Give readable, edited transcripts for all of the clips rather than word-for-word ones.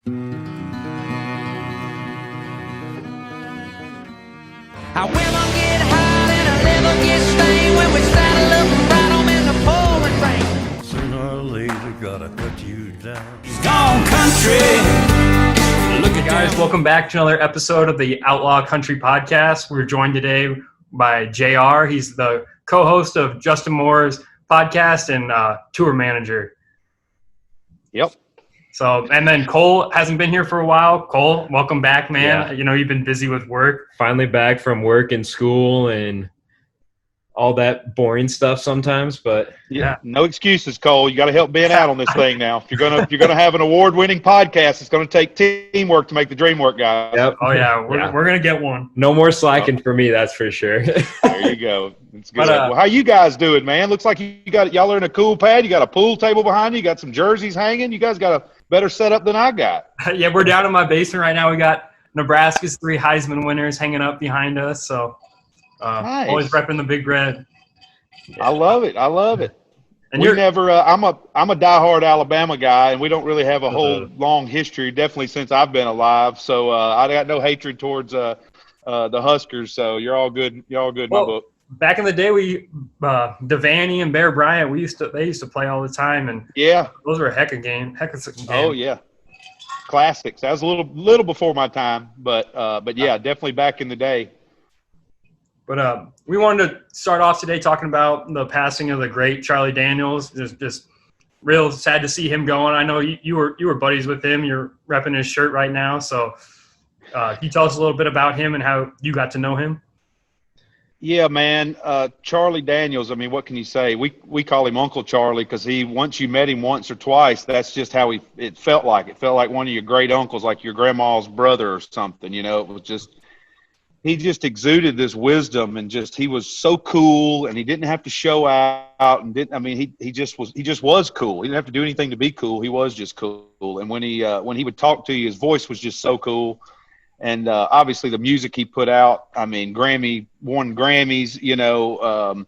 Our women get hot and our liver gets stained when we saddle up and ride 'em in the pouring rain. Sooner or later, gotta cut you down. He's gone country. Look at guys, welcome back to another episode of the Outlaw Country Podcast. We're joined today by JR. He's the co-host of Justin Moore's podcast and tour manager. Yep. So, and then Cole hasn't been here for a while. Cole, welcome back, man. Yeah. You know, you've been busy with work. Finally back from work and school and all that boring stuff sometimes, but Yeah. No excuses, Cole. You got to help Ben out on this thing now. If you're gonna have an award-winning podcast, it's gonna take teamwork to make the dream work, guys. yep. Oh, yeah, we're going to get one. No more slacking for me, that's for sure. There you go. It's good. But, Well, how you guys doing, man? Looks like y'all are in a cool pad. You got a pool table behind you. You got some jerseys hanging. You guys got a better setup than I got. Yeah, we're down in my basement right now. We got Nebraska's 3 Heisman winners hanging up behind us. So, Nice. always repping the Big Red. I love it. And We you're never. I'm a diehard Alabama guy, and we don't really have a whole long history. Definitely since I've been alive. So I got no hatred towards the Huskers. So you're all good. You're all good in my book. back in the day, Devaney and Bear Bryant, they used to play all the time, and Yeah. those were a heck of games. Oh yeah. Classics. That was a little before my time, but yeah, definitely back in the day. But we wanted to start off today talking about the passing of the great Charlie Daniels. Just real sad to see him going. I know you were buddies with him. You're repping his shirt right now. So can you tell us a little bit about him and how you got to know him? Yeah, man. Charlie Daniels. I mean, what can you say? We call him Uncle Charlie because once you met him once or twice, that's just how it felt like. It felt like one of your great uncles, like your grandma's brother or something. You know, it was just. He just exuded this wisdom and he was so cool, and he didn't have to show out he just was cool. He didn't have to do anything to be cool. He was just cool. And when he would talk to you, his voice was just so cool. And obviously the music he put out, I mean, won Grammys, you know,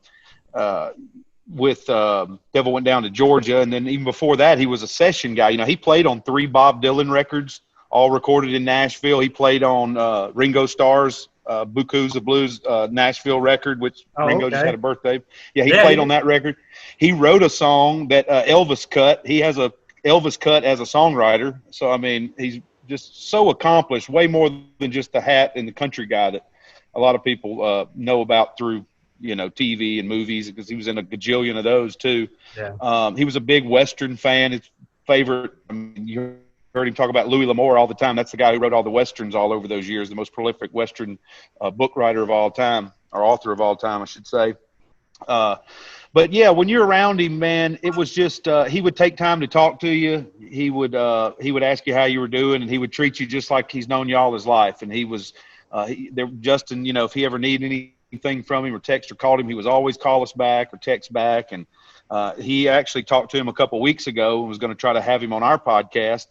with Devil Went Down to Georgia. And then even before that, he was a session guy. You know, he played on 3 Bob Dylan records, all recorded in Nashville. He played on Ringo Starr's Buku's the Blues Nashville record, which Ringo just had a birthday. Yeah, he played on that record. He wrote a song that Elvis cut. He has a Elvis cut as a songwriter. So, I mean, he's just so accomplished, way more than just the hat and the country guy that a lot of people know about through, you know, TV and movies, because he was in a gajillion of those too. Yeah. He was a big Western fan. His favorite, I mean, you heard him talk about Louis L'Amour all the time. That's the guy who wrote all the Westerns all over those years, the most prolific Western book writer of all time, or author of all time, I should say. But, yeah, when you're around him, man, it was just he would take time to talk to you. He would ask you how you were doing, and he would treat you just like he's known you all his life. And he was Justin, you know, if he ever needed anything from him or text or called him, he was always call us back or text back. And he actually talked to him a couple of weeks ago and was going to try to have him on our podcast.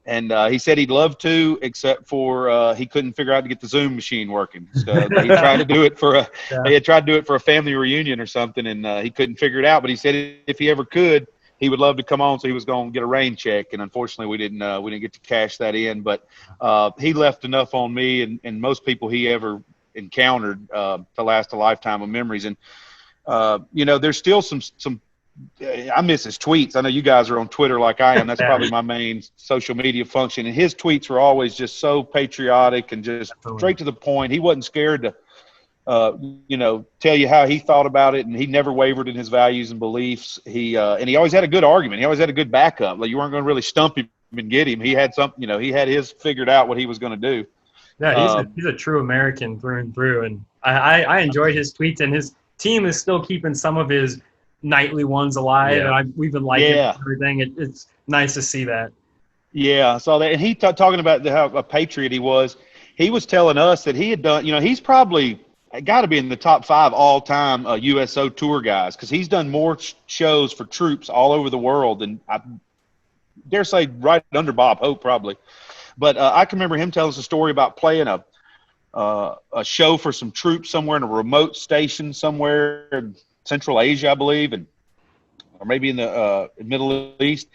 And he said he'd love to, except for he couldn't figure out to get the Zoom machine working. So he tried to do it he had tried to do it for a family reunion or something, and he couldn't figure it out. But he said if he ever could, he would love to come on. So he was going to get a rain check, and unfortunately we didn't get to cash that in. But he left enough on me and most people he ever encountered to last a lifetime of memories. And you know, there's still some. I miss his tweets. I know you guys are on Twitter like I am. That's probably my main social media function. And his tweets were always just so patriotic and just straight to the point. He wasn't scared to, you know, tell you how he thought about it, and he never wavered in his values and beliefs. And he always had a good argument. He always had a good backup. Like, you weren't going to really stump him and get him. He had something, you know, he had his figured out what he was going to do. Yeah, he's a true American through and through. And I enjoyed his tweets, and his team is still keeping some of his nightly ones alive. Yeah. And we've been liking everything. It's nice to see that. Yeah, I saw that. And he talking about how a patriot he was telling us that he had done, you know, he's probably got to be in the top 5 all-time USO tour guys, because he's done more shows for troops all over the world than, I dare say, right under Bob Hope probably. But I can remember him telling us a story about playing a show for some troops somewhere in a remote station somewhere in Central Asia, I believe, or maybe in the Middle East.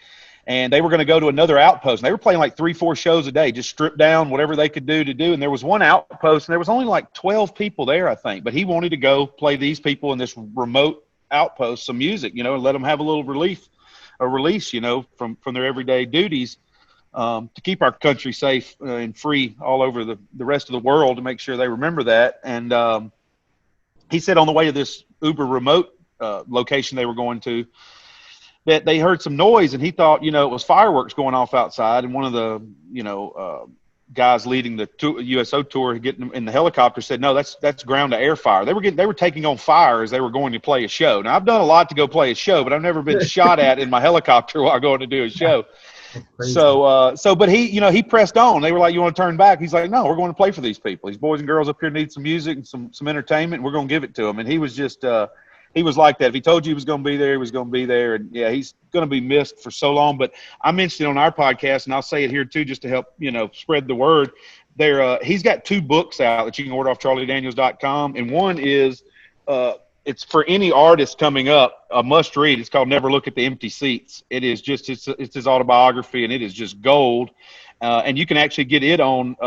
and they were going to go to another outpost. And they were playing like 3-4 shows a day, just stripped down whatever they could do. And there was one outpost, and there was only like 12 people there, I think. But he wanted to go play these people in this remote outpost some music, and let them have a little release, from their everyday duties, to keep our country safe and free all over the rest of the world, to make sure they remember that. And he said on the way to this uber remote location they were going to, that they heard some noise, and he thought, it was fireworks going off outside. And one of the, guys leading the USO tour, getting in the helicopter, said, no, that's ground to air fire. They were taking on fire as they were going to play a show. Now, I've done a lot to go play a show, but I've never been shot at in my helicopter while going to do a show. But he pressed on. They were like, you want to turn back? He's like, no, we're going to play for these people. These boys and girls up here need some music and some entertainment. We're going to give it to them. And he was just, he was like that. If he told you he was going to be there, he was going to be there. And yeah, he's going to be missed for so long. But I mentioned it on our podcast, and I'll say it here too, just to help, spread the word. He's got 2 books out that you can order off charliedaniels.com. And one is, it's for any artist coming up, a must read. It's called Never Look at the Empty Seats. It is just, it's his autobiography, and it is just gold. And you can actually get it on,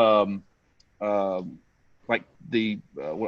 like the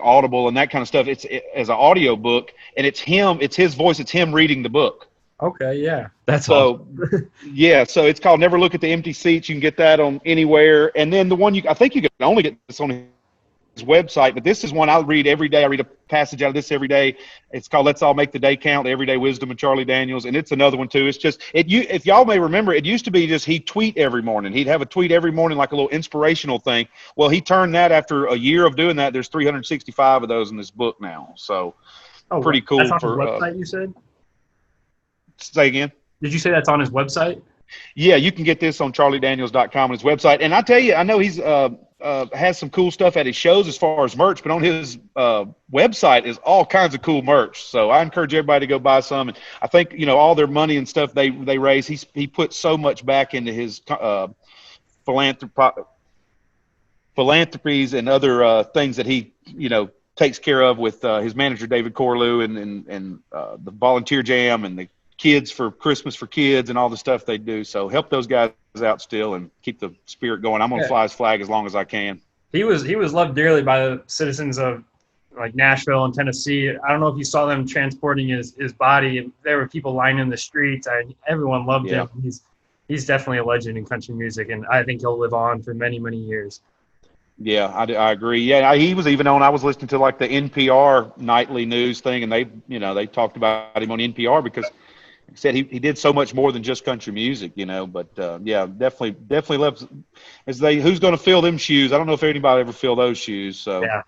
Audible and that kind of stuff. It's as an audio book, and it's his voice. It's him reading the book. Okay. Yeah. That's so awesome. Yeah. So it's called Never Look at the Empty Seats. You can get that on anywhere. And then the one I think you can only get this on his website, but this is one I read every day. I read a passage out of this every day. It's called Let's All Make the Day Count, the Everyday Wisdom of Charlie Daniels. And it's another one too. It's just, if y'all may remember, it used to be just he'd tweet every morning. He'd have a tweet every morning, like a little inspirational thing. Well, he turned that, after a year of doing that, there's 365 of those in this book now. So pretty cool. That's on his website, you said? Say again? Did you say that's on his website? Yeah, you can get this on charliedaniels.com on his website. And I tell you, I know he's has some cool stuff at his shows as far as merch, but on his website is all kinds of cool merch. So I encourage everybody to go buy some. And I think, all their money and stuff they raise, he puts so much back into his philanthropies and other things that he, takes care of with his manager, David Corlew, and the volunteer jam and the Kids for Christmas for Kids and all the stuff they do. So help those guys out still and keep the spirit going. I'm going to fly his flag as long as I can. He was loved dearly by the citizens of like Nashville and Tennessee. I don't know if you saw them transporting his body. There were people lining the streets. Everyone loved him. He's definitely a legend in country music, and I think he'll live on for many, many years. Yeah, I agree. Yeah, he was even on. I was listening to like the NPR nightly news thing, and they talked about him on NPR because he said he did so much more than just country music, But yeah, definitely loves. Who's going to fill them shoes? I don't know if anybody ever fill those shoes. So yeah,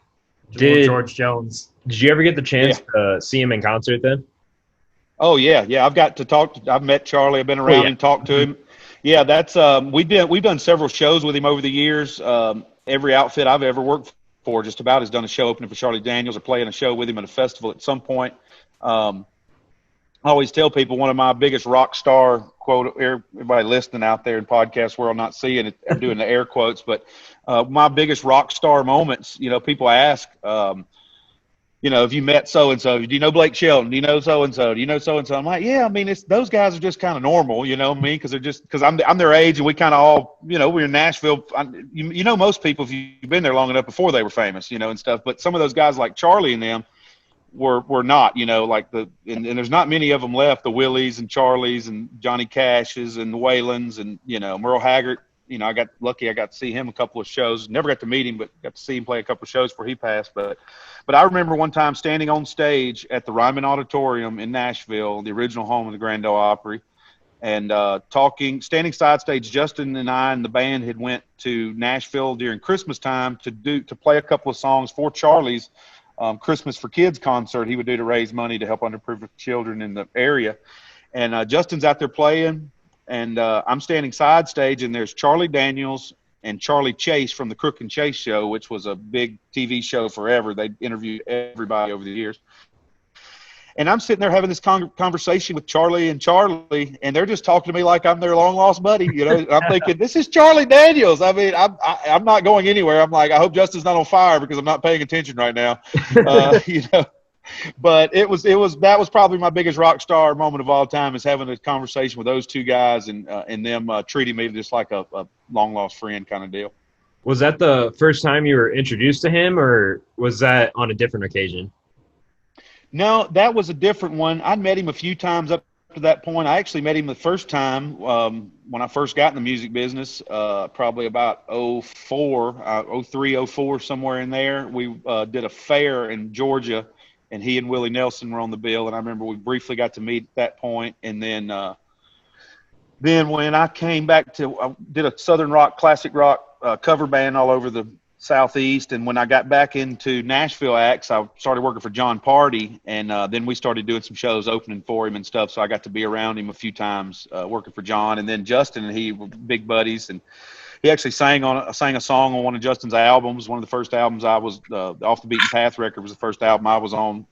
George Jones. Did you ever get the chance to see him in concert then? Oh yeah. I've got to talk. I've met Charlie. I've been around and talked to him. Yeah, that's we've done several shows with him over the years. Every outfit I've ever worked for just about has done a show opening for Charlie Daniels or playing a show with him at a festival at some point. I always tell people one of my biggest rock star quote, everybody listening out there in podcast world not seeing it, I'm doing the air quotes, but my biggest rock star moments, people ask, have you met so-and-so? Do you know Blake Shelton? Do you know so-and-so? Do you know so-and-so? I'm like, yeah, I mean, those guys are just kind of normal, you know what I mean? Because I'm their age, and we kind of all, we're in Nashville. Most people, if you've been there long enough before they were famous, and stuff. But some of those guys like Charlie and them were not, and there's not many of them left, the Willies and Charlies and Johnny Cashes and the Whalens and, Merle Haggard. I got lucky. I got to see him a couple of shows. Never got to meet him, but got to see him play a couple of shows before he passed. But I remember one time standing on stage at the Ryman Auditorium in Nashville, the original home of the Grand Ole Opry, and standing side stage. Justin and I and the band had went to Nashville during Christmas time to play a couple of songs for Charlie's Christmas for Kids concert he would do to raise money to help underprivileged children in the area. And Justin's out there playing, and I'm standing side stage, and there's Charlie Daniels and Charlie Chase from the Crook and Chase show, which was a big TV show forever. They interviewed everybody over the years. And I'm sitting there having this conversation with Charlie, and they're just talking to me like I'm their long lost buddy. I'm thinking, this is Charlie Daniels. I mean, I'm not going anywhere. I'm like, I hope Justin's not on fire because I'm not paying attention right now. But that was probably my biggest rock star moment of all time, is having a conversation with those two guys and them treating me just like a long lost friend kind of deal. Was that the first time you were introduced to him, or was that on a different occasion? No, that was a different one. I'd met him a few times up to that point. I actually met him the first time when I first got in the music business, probably about 03, 04, somewhere in there. We did a fair in Georgia, and he and Willie Nelson were on the bill. And I remember we briefly got to meet at that point. And then when I came back I did a Southern rock, classic rock cover band all over the Southeast. And when I got back into Nashville acts, I started working for John Party. And then we started doing some shows opening for him and stuff. So I got to be around him a few times working for John. And then Justin and he were big buddies. And he actually sang a song on one of Justin's albums. One of the first albums I was Off the Beaten Path record was the first album I was on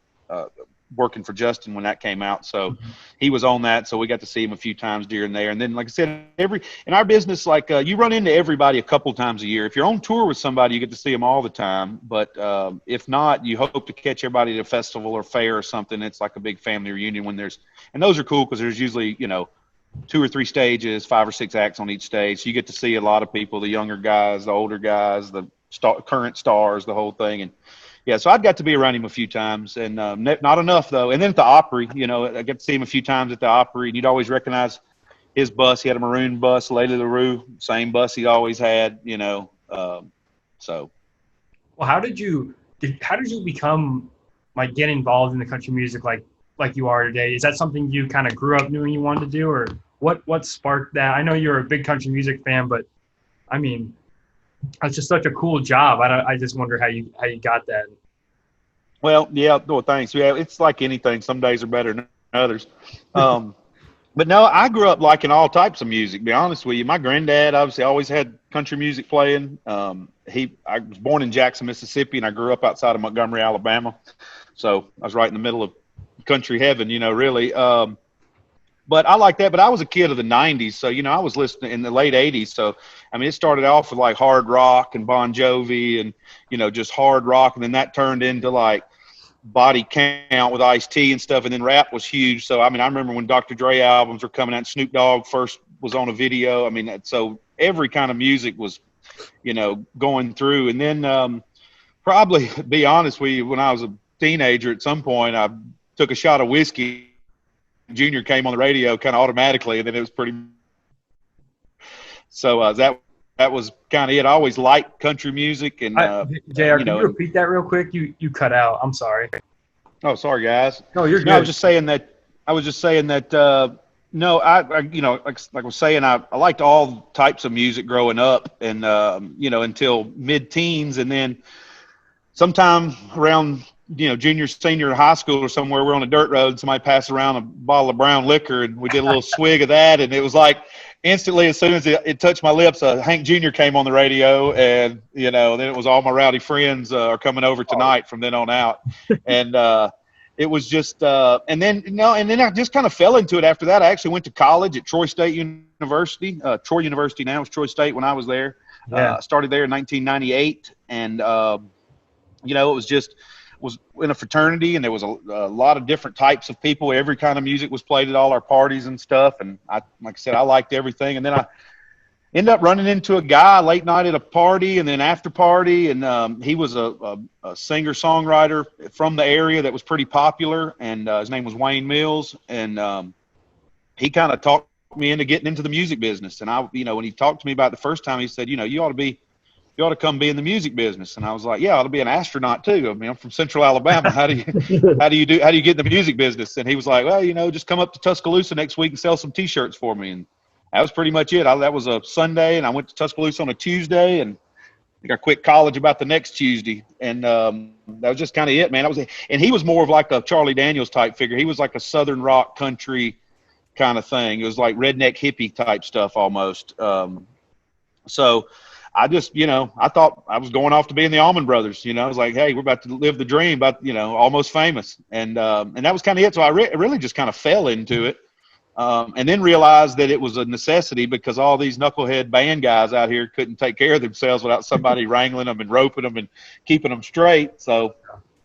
working for Justin when that came out. So he was on that. So we got to see him a few times during there. And then, like I said, in our business, like you run into everybody a couple times a year. If you're on tour with somebody, you get to see them all the time. But if not, you hope to catch everybody at a festival or fair or something. It's like a big family reunion and those are cool because there's usually, 2 or 3 stages, 5 or 6 acts on each stage. So you get to see a lot of people, the younger guys, the older guys, the current stars, the whole thing. And yeah, so I've got to be around him a few times, and not enough though. And then at the Opry, I got to see him a few times at the Opry, and you'd always recognize his bus. He had a maroon bus, Lady LaRue, same bus he always had, so. Well, how did you become, like, get involved in the country music like you are today? Is that something you kind of grew up knowing you wanted to do, or what sparked that? I know you're a big country music fan, but I mean, it's just such a cool job. I just wonder how you got that. Well, yeah, well, thanks. Yeah, it's like anything. Some days are better than others. But no, I grew up liking all types of music, to be honest with you. My granddad obviously always had country music playing. I was born in Jackson, Mississippi, and I grew up outside of Montgomery, Alabama. So I was right in the middle of country heaven, really. But I like that. But I was a kid of the 90s. So, I was listening in the late 80s. So, I mean, it started off with like hard rock and Bon Jovi and, just hard rock. And then that turned into like Body Count with Ice-T and stuff. And then rap was huge. So, I mean, I remember when Dr. Dre albums were coming out, Snoop Dogg first was on a video. I mean, so every kind of music was, going through. And then probably, be honest with you, when I was a teenager at some point, I took a shot of whiskey. Junior came on the radio kind of automatically, and then it was pretty. So that was kind of it. I always liked country music, and JR, can you repeat that real quick? You cut out. I'm sorry. Oh, sorry, guys. No, you're good. I was just saying that. No, I like I was saying, I liked all types of music growing up, and until mid-teens, and then sometime around junior, senior high school or somewhere, we're on a dirt road and somebody passed around a bottle of brown liquor and we did a little swig of that. And it was like instantly, as soon as it touched my lips, Hank Jr. came on the radio, and, then it was all my rowdy friends are coming over tonight from then on out. And it was just, and then I just kind of fell into it after that. I actually went to college at Troy State University. Troy University now, it was Troy State when I was there. Yeah. I started there in 1998. And, it was in a fraternity, and there was a lot of different types of people. Every kind of music was played at all our parties and stuff. And like I said, I liked everything. And then I ended up running into a guy late night at a party and then after party. And he was a singer songwriter from the area that was pretty popular. And his name was Wayne Mills. And he kind of talked me into getting into the music business. And when he talked to me about it the first time, he said, you ought to come be in the music business. And I was like, yeah, I ought to be an astronaut too. I mean, I'm from Central Alabama. How do you get in the music business? And he was like, well, just come up to Tuscaloosa next week and sell some T-shirts for me. And that was pretty much it. That was a Sunday, and I went to Tuscaloosa on a Tuesday, and I think I quit college about the next Tuesday. And that was just kind of it, man. And he was more of like a Charlie Daniels type figure. He was like a Southern rock country kind of thing. It was like redneck hippie type stuff almost. So I just, I thought I was going off to be in the Allman Brothers. I was like, hey, we're about to live the dream, about, almost famous. And that was kind of it. So I really just kind of fell into it, and then realized that it was a necessity because all these knucklehead band guys out here couldn't take care of themselves without somebody wrangling them and roping them and keeping them straight. So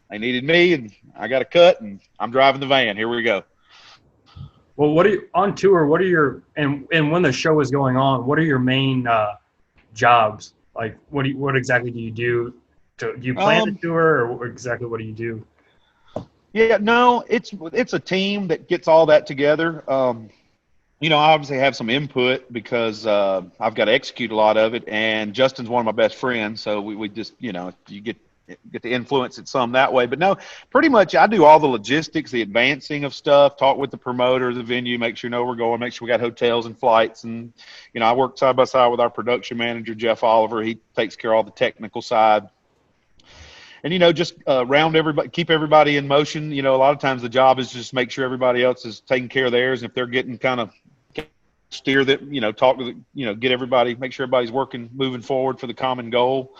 they needed me, and I got a cut, and I'm driving the van. Here we go. Well, what are you on tour? What are your and when the show is going on? What are your main jobs? Like, what exactly do you do? Do you plan the tour, or exactly what do you do? Yeah, no, it's a team that gets all that together. You know, I obviously have some input because I've got to execute a lot of it, and Justin's one of my best friends, so we just, you know, you get to influence it some that way. But no, pretty much I do all the logistics, the advancing of stuff, talk with the promoter, the venue, make sure we're going, make sure we got hotels and flights. And, you know, I work side by side with our production manager, Jeff Oliver. He takes care of all the technical side. And, you know, just keep everybody in motion. You know, a lot of times the job is just make sure everybody else is taking care of theirs. And if they're getting kind of steer that, you know, talk to the, you know, get everybody, make sure everybody's working, moving forward for the common goal.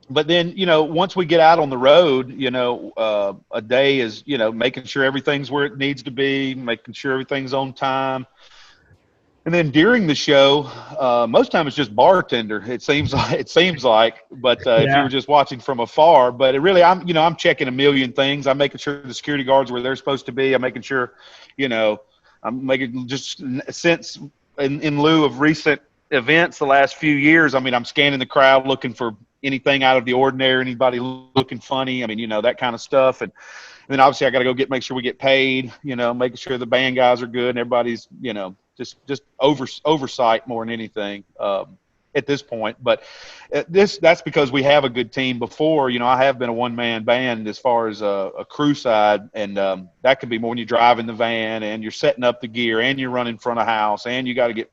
But then, you know, once we get out on the road, you know, a day is, you know, making sure everything's where it needs to be, making sure everything's on time. And then during the show, most time it's just bartender. It seems like, but if you were just watching from afar, but it really, I'm checking a million things. I'm making sure the security guards where they're supposed to be. I'm making sure, you know, I'm making just since in lieu of recent events the last few years. I mean, I'm scanning the crowd looking for anything out of the ordinary, anybody looking funny. I mean, you know, that kind of stuff. And then obviously I got to go make sure we get paid, you know, making sure the band guys are good and everybody's, you know, just oversight more than anything at this point. But that's because we have a good team. Before, you know, I have been a one-man band as far as a crew side, and that could be more when you're driving the van and you're setting up the gear and you're running front of house and you got to get,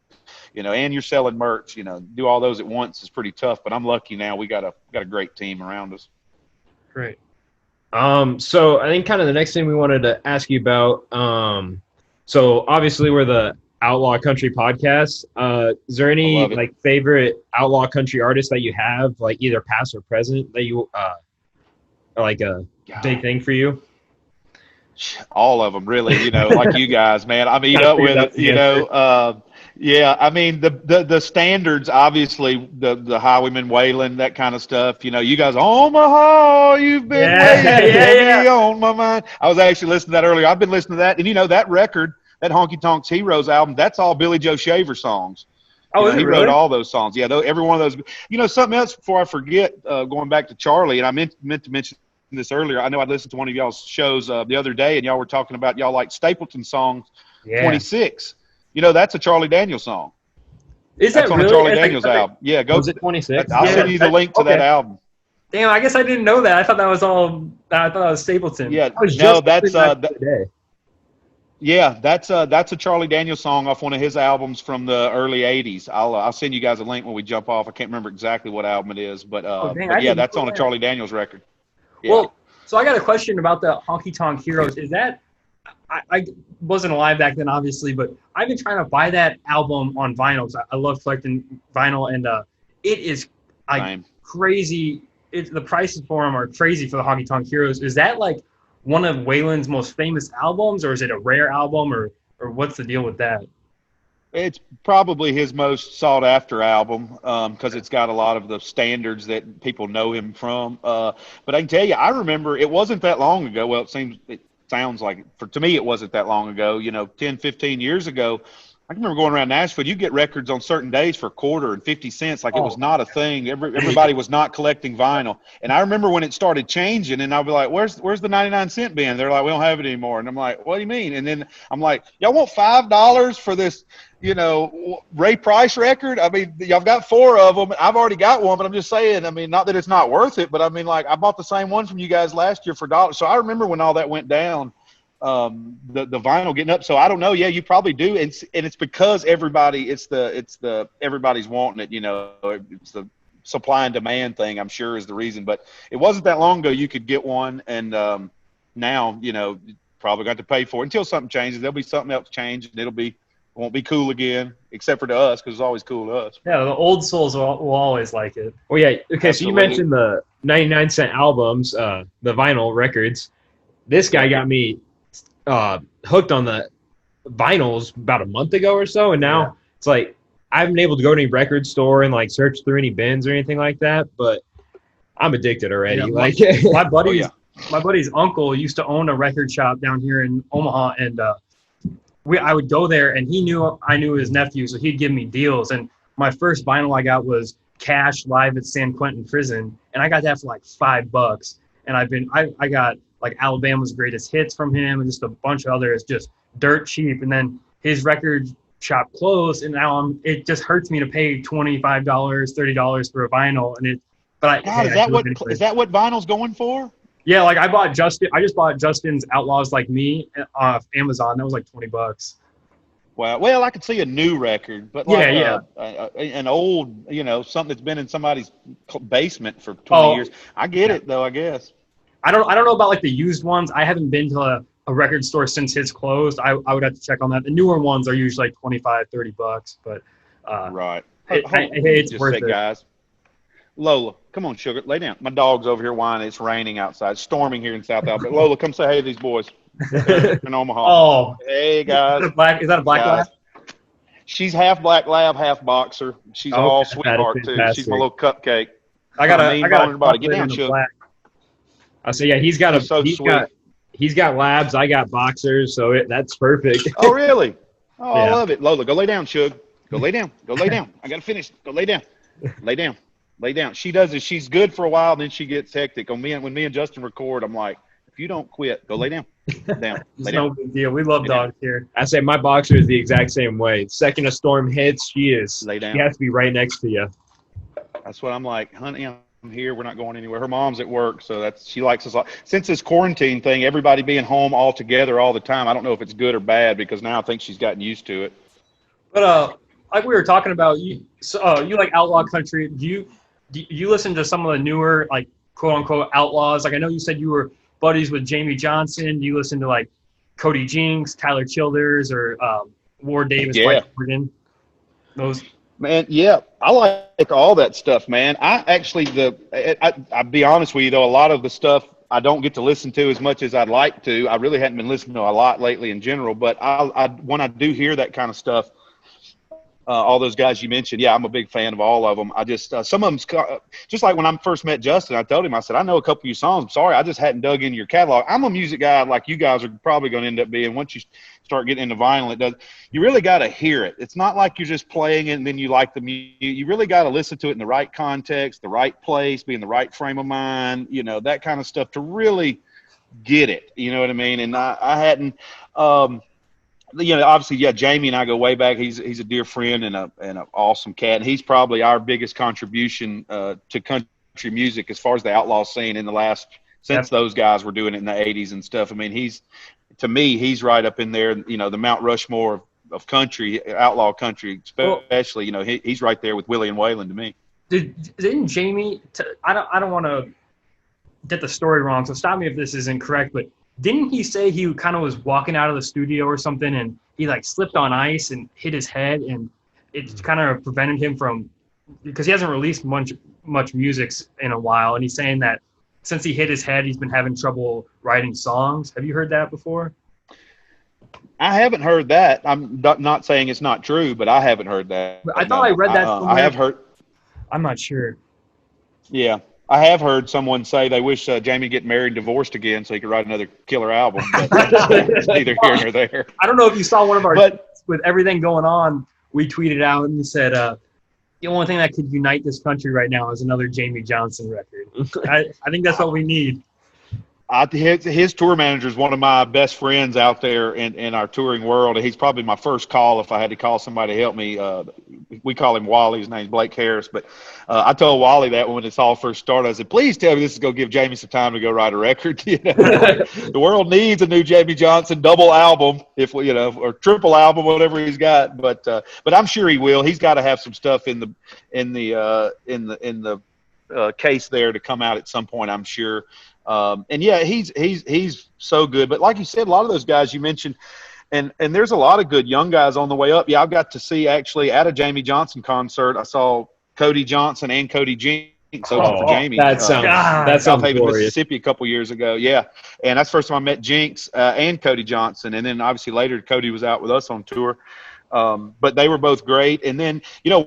you know, and you're selling merch. You know, do all those at once is pretty tough. But I'm lucky now. We got a great team around us. Great. So I think kind of the next thing we wanted to ask you about. So obviously we're the Outlaw Country podcast. Is there any like favorite outlaw country artists that you have, like either past or present, that you are like a big thing for you? All of them, really. You know, like you guys, man. I mean, up with it. You know, yeah. I mean, the standards, obviously, the Highwayman Waylon, that kind of stuff. You know, you guys, Omaha, you've been waiting on my mind. I was actually listening to that earlier. I've been listening to that, and you know, that record. That Honky Tonks Heroes album, that's all Billy Joe Shaver songs. Oh, he wrote all those songs. Yeah, every one of those. You know, something else before I forget, going back to Charlie, and I meant to mention this earlier. I know I listened to one of y'all's shows the other day, and y'all were talking about y'all like Stapleton song 26. You know, that's a Charlie Daniels song. Is that's that on really? a Charlie Daniels album. Yeah, go. Was it 26? I'll send you the link to that album. Damn, I guess I didn't know that. I thought that was all. I thought that was Stapleton. Yeah, that's a Charlie Daniels song off one of his albums from the early '80s. I'll send you guys a link when we jump off. I can't remember exactly what album it is, but yeah, that's on a Charlie Daniels record. Yeah. Well, so I got a question about the Honky Tonk Heroes. Is that I wasn't alive back then, obviously, but I've been trying to buy that album on vinyl because I love collecting vinyl, and it is like crazy. The prices for them are crazy for the Honky Tonk Heroes. Is that like one of Waylon's most famous albums, or is it a rare album, or what's the deal with that? It's probably his most sought after album because it's got a lot of the standards that people know him from. But I can tell you, I remember it wasn't that long ago. Well, it sounds like to me it wasn't that long ago, you know, 10, 15 years ago. I can remember going around Nashville. You get records on certain days for $0.25 and 50 cents. Like it was not a thing. Everybody was not collecting vinyl. And I remember when it started changing, and I'll be like, "Where's the 99-cent bin?" They're like, "We don't have it anymore." And I'm like, "What do you mean?" And then I'm like, "Y'all want $5 for this, you know, Ray Price record? I mean, y'all got 4 of them. I've already got one, but I'm just saying. I mean, not that it's not worth it, but I mean, like I bought the same one from you guys last year for $1. So I remember when all that went down. The vinyl getting up. So I don't know. Yeah, you probably do. And it's because everybody's wanting it, you know, it's the supply and demand thing, I'm sure is the reason, but it wasn't that long ago you could get one. And, now, you know, probably got to pay for it until something changes. There'll be something else change and it won't be cool again, except for to us. Cause it's always cool to us. Yeah. The old souls will always like it. Well, yeah. Okay. Absolutely. So you mentioned the 99-cent albums, the vinyl records. This guy got me hooked on the vinyls about a month ago or so, and now it's like I haven't been able to go to any record store and like search through any bins or anything like that, but I'm addicted already. Yeah, Like my Oh, buddy's yeah. my buddy's uncle used to own a record shop down here in Omaha, and I would go there, and I knew his nephew, so he'd give me deals. And my first vinyl I got was Cash live at San Quentin Prison, and I got that for like $5. And I got like Alabama's Greatest Hits from him, and just a bunch of others, just dirt cheap. And then his record shop closed, and now it just hurts me to pay $25, $30 for a vinyl, and God, is that what vinyl's going for? Yeah, like I just bought Justin's Outlaws Like Me off Amazon. That was like $20. Wow. Well, I could see a new record, but like Yeah. an old, something that's been in somebody's basement for 20 years. I get it though, I guess. I don't know about like the used ones. I haven't been to a record store since his closed. I would have to check on that. The newer ones are usually like $25, $30, but right. It's worth it, guys. Lola, come on, sugar, lay down. My dog's over here whining. It's raining outside, it's storming here in South Alabama. Lola, come say hey to these boys in Omaha. Oh, hey guys. Is that a black lab? She's half black lab, half boxer. She's all sweetheart too. She's my little cupcake. I got everybody. Get down, sugar. I say, yeah, he's got labs. I got boxers, so that's perfect. Oh, really? Oh, Yeah. I love it. Lola, go lay down, Shug. Go lay down. Go lay down. I got to finish. Go lay down. Lay down. Lay down. She does it. She's good for a while, then she gets hectic. When me and Justin record, I'm like, if you don't quit, go lay down. Down. It's no big deal. We love dogs here. I say my boxer is the exact same way. Second a storm hits, she lay down. She has to be right next to you. That's what I'm like, honey. I'm here. We're not going anywhere. Her mom's at work, so she likes us a lot. Since this quarantine thing, everybody being home all together all the time, I don't know if it's good or bad because now I think she's gotten used to it. But like we were talking about, you like outlaw country. Do you listen to some of the newer, like quote unquote outlaws? Like I know you said you were buddies with Jamie Johnson. Do you listen to like Cody Jinks, Tyler Childers, or Ward Davis, White Morgan? Those. Man, yeah, I like all that stuff, man. I actually, I'll be honest with you though, a lot of the stuff I don't get to listen to as much as I'd like to. I really hadn't been listening to a lot lately in general, but when I do hear that kind of stuff, all those guys you mentioned, yeah, I'm a big fan of all of them. I just, some of them, just like when I first met Justin, I told him, I said, I know a couple of your songs. I'm sorry, I just hadn't dug into your catalog. I'm a music guy like you guys are probably going to end up being. Once you start getting into vinyl, you really got to hear it. It's not like you're just playing it and then you like the music. You really got to listen to it in the right context, the right place, be in the right frame of mind, that kind of stuff to really get it. You know what I mean? And I hadn't, obviously, yeah, Jamie and I go way back. He's a dear friend and an awesome cat. And he's probably our biggest contribution to country music as far as the outlaw scene in the last since those guys were doing it in the 80s and stuff. I mean, to me, he's right up in there, the Mount Rushmore of country, outlaw country, especially, he's right there with Willie and Waylon to me. Didn't Jamie, I don't want to get the story wrong, so stop me if this is incorrect, but didn't he say he kind of was walking out of the studio or something and he like slipped on ice and hit his head and it kind of prevented him from, because he hasn't released much music in a while, and he's saying that since he hit his head, he's been having trouble writing songs. Have you heard that before? I haven't heard that. I'm not saying it's not true, but I haven't heard that. I thought I read that somewhere. I have heard. I'm not sure. Yeah. I have heard someone say they wish Jamie get married and divorced again so he could write another killer album. But it's neither here nor there. I don't know if you saw one of our tweets with everything going on. We tweeted out and we said the only thing that could unite this country right now is another Jamie Johnson record. I think that's what we need. His tour manager is one of my best friends out there in our touring world. He's probably my first call if I had to call somebody to help me. We call him Wally. His name's Blake Harris. But I told Wally that when this all first started, I said, please tell me this is going to give Jamie some time to go write a record. The world needs a new Jamie Johnson double album, or triple album, whatever he's got. But I'm sure he will. He's got to have some stuff in the case there to come out at some point, I'm sure. And yeah, he's so good. But like you said, a lot of those guys you mentioned, and there's a lot of good young guys on the way up. Yeah, I've got to see actually at a Jamie Johnson concert. I saw Cody Johnson and Cody Jinks open for Jamie. That sounds South Haven, glorious. Mississippi, a couple years ago. Yeah, and that's the first time I met Jinks and Cody Johnson. And then obviously later Cody was out with us on tour. But they were both great. And then,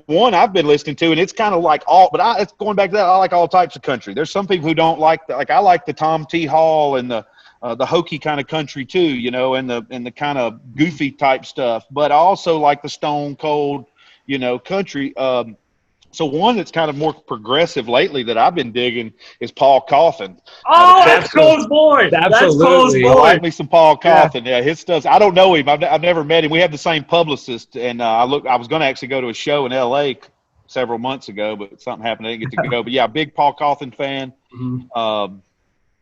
one I've been listening to, and it's kind of like it's going back to that. I like all types of country. There's some people who don't like that. Like I like the Tom T. Hall and the hokey kind of country too, and the kind of goofy type stuff. But I also like the stone cold, country. So one that's kind of more progressive lately that I've been digging is Paul Coffin. Oh, that's Cole's boy. That's Cole's Absolutely. I boy. like me some Paul Coffin. Yeah, his stuff. I don't know him. I've never met him. We have the same publicist, and I was going to actually go to a show in L.A. several months ago, but something happened. I didn't get to go. But yeah, big Paul Coffin fan. Mhm.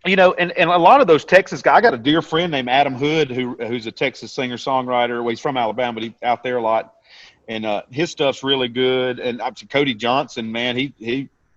And a lot of those Texas guys. I got a dear friend named Adam Hood who's a Texas singer songwriter. Well, he's from Alabama, but he's out there a lot. And his stuff's really good. And Cody Johnson, man,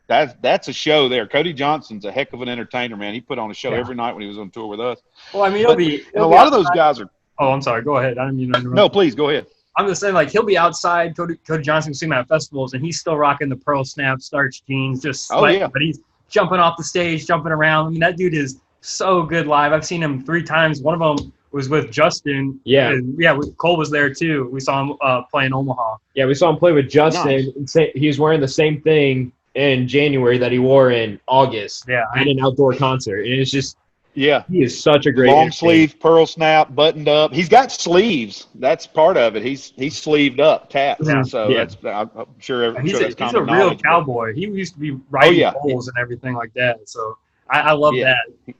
that's a show there. Cody Johnson's a heck of an entertainer, man. He put on a show every night when he was on tour with us. Well, I mean, A lot of those guys are. Oh, I'm sorry. Go ahead. I didn't mean to interrupt. No, please go ahead. I'm just saying, like, he'll be outside. Cody Johnson will see him at festivals, and he's still rocking the pearl snap starch jeans, just sweating, but he's jumping off the stage, jumping around. I mean, that dude is so good live. I've seen him 3 times. One of them was with Justin. Yeah. And, Cole was there too. We saw him play in Omaha. Yeah, we saw him play with Justin. Nice. And he was wearing the same thing in January that he wore in August. Yeah. At an outdoor concert. And it's just, he is such a great long sleeve, pearl snap, buttoned up. He's got sleeves. That's part of it. He's sleeved up, tapped. Yeah. So I'm sure He's that's a common real knowledge. cowboy. He used to be riding bulls and everything like that. So I love that.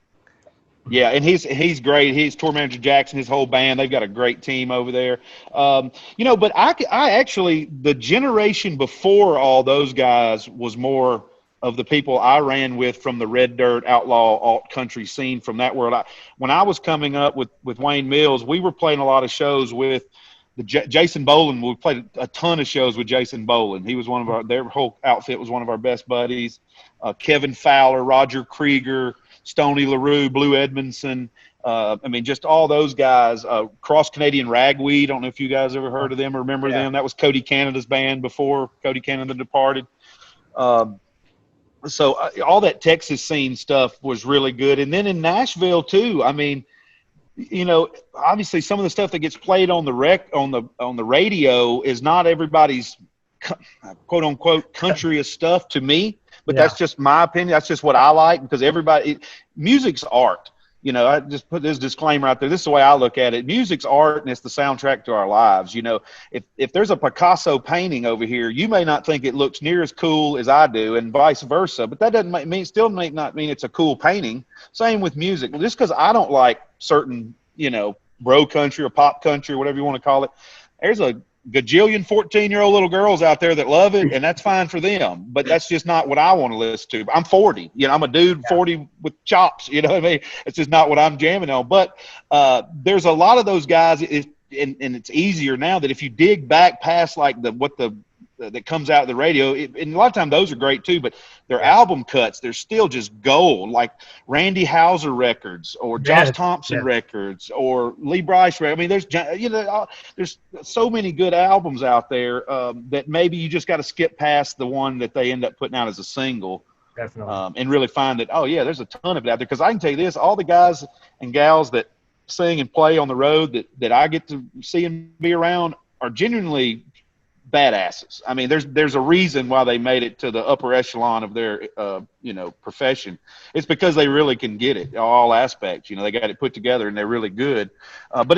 Yeah, and he's great. He's tour manager Jackson, his whole band. They've got a great team over there. But I actually, the generation before all those guys was more of the people I ran with from the red dirt outlaw alt country scene from that world. When I was coming up with Wayne Mills, we were playing a lot of shows with Jason Boland. We played a ton of shows with Jason Boland. He was their whole outfit was one of our best buddies. Kevin Fowler, Roger Krieger, Stoney LaRue, Blue Edmondson. Just all those guys. Cross Canadian Ragweed. I don't know if you guys ever heard of them or remember them. That was Cody Canada's band before Cody Canada departed. So all that Texas scene stuff was really good. And then in Nashville too, obviously some of the stuff that gets played on the radio is not everybody's quote unquote countryest stuff to me, but that's just my opinion. That's just what I like because music's art. I just put this disclaimer out there. This is the way I look at it. Music's art, and it's the soundtrack to our lives. If there's a Picasso painting over here, you may not think it looks near as cool as I do, and vice versa. But that doesn't may not mean it's a cool painting. Same with music. Just because I don't like certain, bro country or pop country or whatever you want to call it, there's a gajillion 14-year-old little girls out there that love it, and that's fine for them. But that's just not what I want to listen to. I'm 40. I'm a dude 40 with chops. You know what I mean? It's just not what I'm jamming on. But there's a lot of those guys, and it's easier now that if you dig back past like that comes out of the radio, and a lot of times those are great too, but their album cuts, they're still just gold, like Randy Houser records or Josh Thompson records or Lee Bryce records. There's so many good albums out there that maybe you just got to skip past the one that they end up putting out as a single. Definitely. And really find that, there's a ton of it out there. Because I can tell you this, all the guys and gals that sing and play on the road that I get to see and be around are genuinely badasses. There's a reason why they made it to the upper echelon of their profession. It's because they really can get it, all aspects. They got it put together and they're really good. But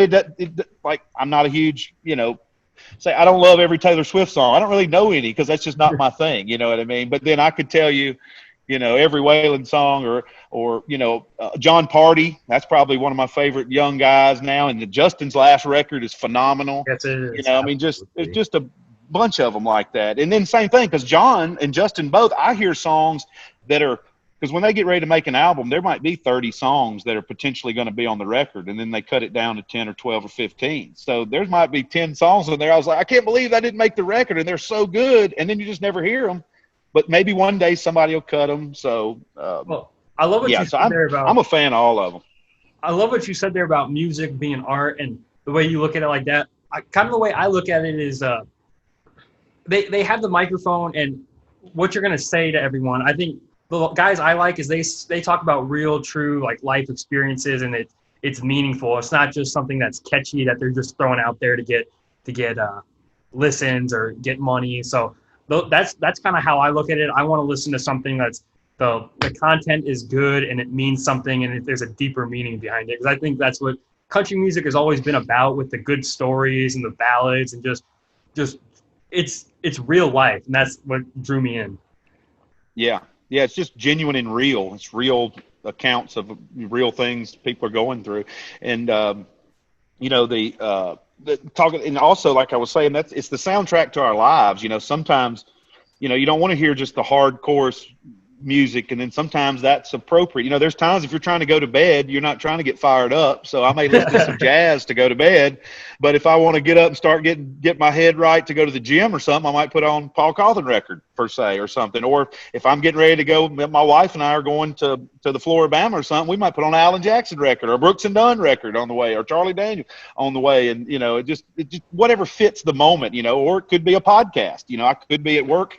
like I'm not a huge say I don't love every Taylor Swift song. I don't really know any because that's just not my thing. You know what I mean? But then I could tell you, every Waylon song or John Party. That's probably one of my favorite young guys now. And Justin's last record is phenomenal. Yes, it is. It's just a bunch of them like that. And then same thing, because John and Justin both, I hear songs that are, because when they get ready to make an album, there might be 30 songs that are potentially going to be on the record, and then they cut it down to 10 or 12 or 15. So there might be 10 songs in there. I was like, I can't believe I didn't make the record, and they're so good, and then you just never hear them. But maybe one day somebody will cut them. So, I love what you said there about. I'm a fan of all of them. I love what you said there about music being art and the way you look at it like that. Kind of the way I look at it is they have the microphone and what you're going to say to everyone. I think the guys I like is they talk about real, true like life experiences, and it's meaningful. It's not just something that's catchy that they're just throwing out there to get listens or get money. So that's kind of how I look at it. I want to listen to something that's the content is good and it means something and there's a deeper meaning behind it. Because I think that's what country music has always been about, with the good stories and the ballads and just it's real life, and that's what drew me in. Yeah, it's just genuine and real. It's real accounts of real things people are going through, and the talk, and also like I was saying, it's the soundtrack to our lives. Sometimes you don't want to hear just the hardcore music, and then sometimes that's appropriate. There's times if you're trying to go to bed, you're not trying to get fired up, so I may listen to some jazz to go to bed. But if I want to get up and start get my head right to go to the gym or something, I might put on Paul Cawthon record per se or something. Or if I'm getting ready to go, my wife and I are going to the Floribama or something, we might put on an Alan Jackson record or a Brooks and Dunn record on the way, or Charlie Daniels on the way. And it just whatever fits the moment, or it could be a podcast. I could be at work,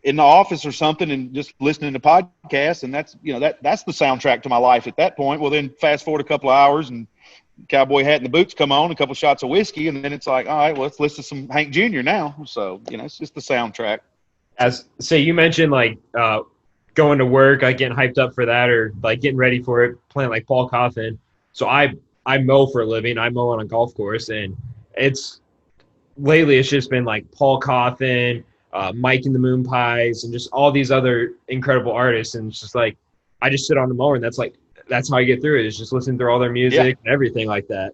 in the office or something, and just listening to podcasts, and that's the soundtrack to my life at that point. Well, then fast forward a couple of hours, and cowboy hat and the boots come on, a couple shots of whiskey, and then it's like, all right, well, let's listen to some Hank Jr. now. So it's just the soundtrack. You mentioned like going to work, like getting hyped up for that, or like getting ready for it, playing like Paul Cawthon. So I mow for a living. I mow on a golf course, and lately it's just been like Paul Cawthon, Mike and the Moon Pies, and just all these other incredible artists. And it's just like, I just sit on the mower, and that's how I get through it, is just listening through all their music and everything like that.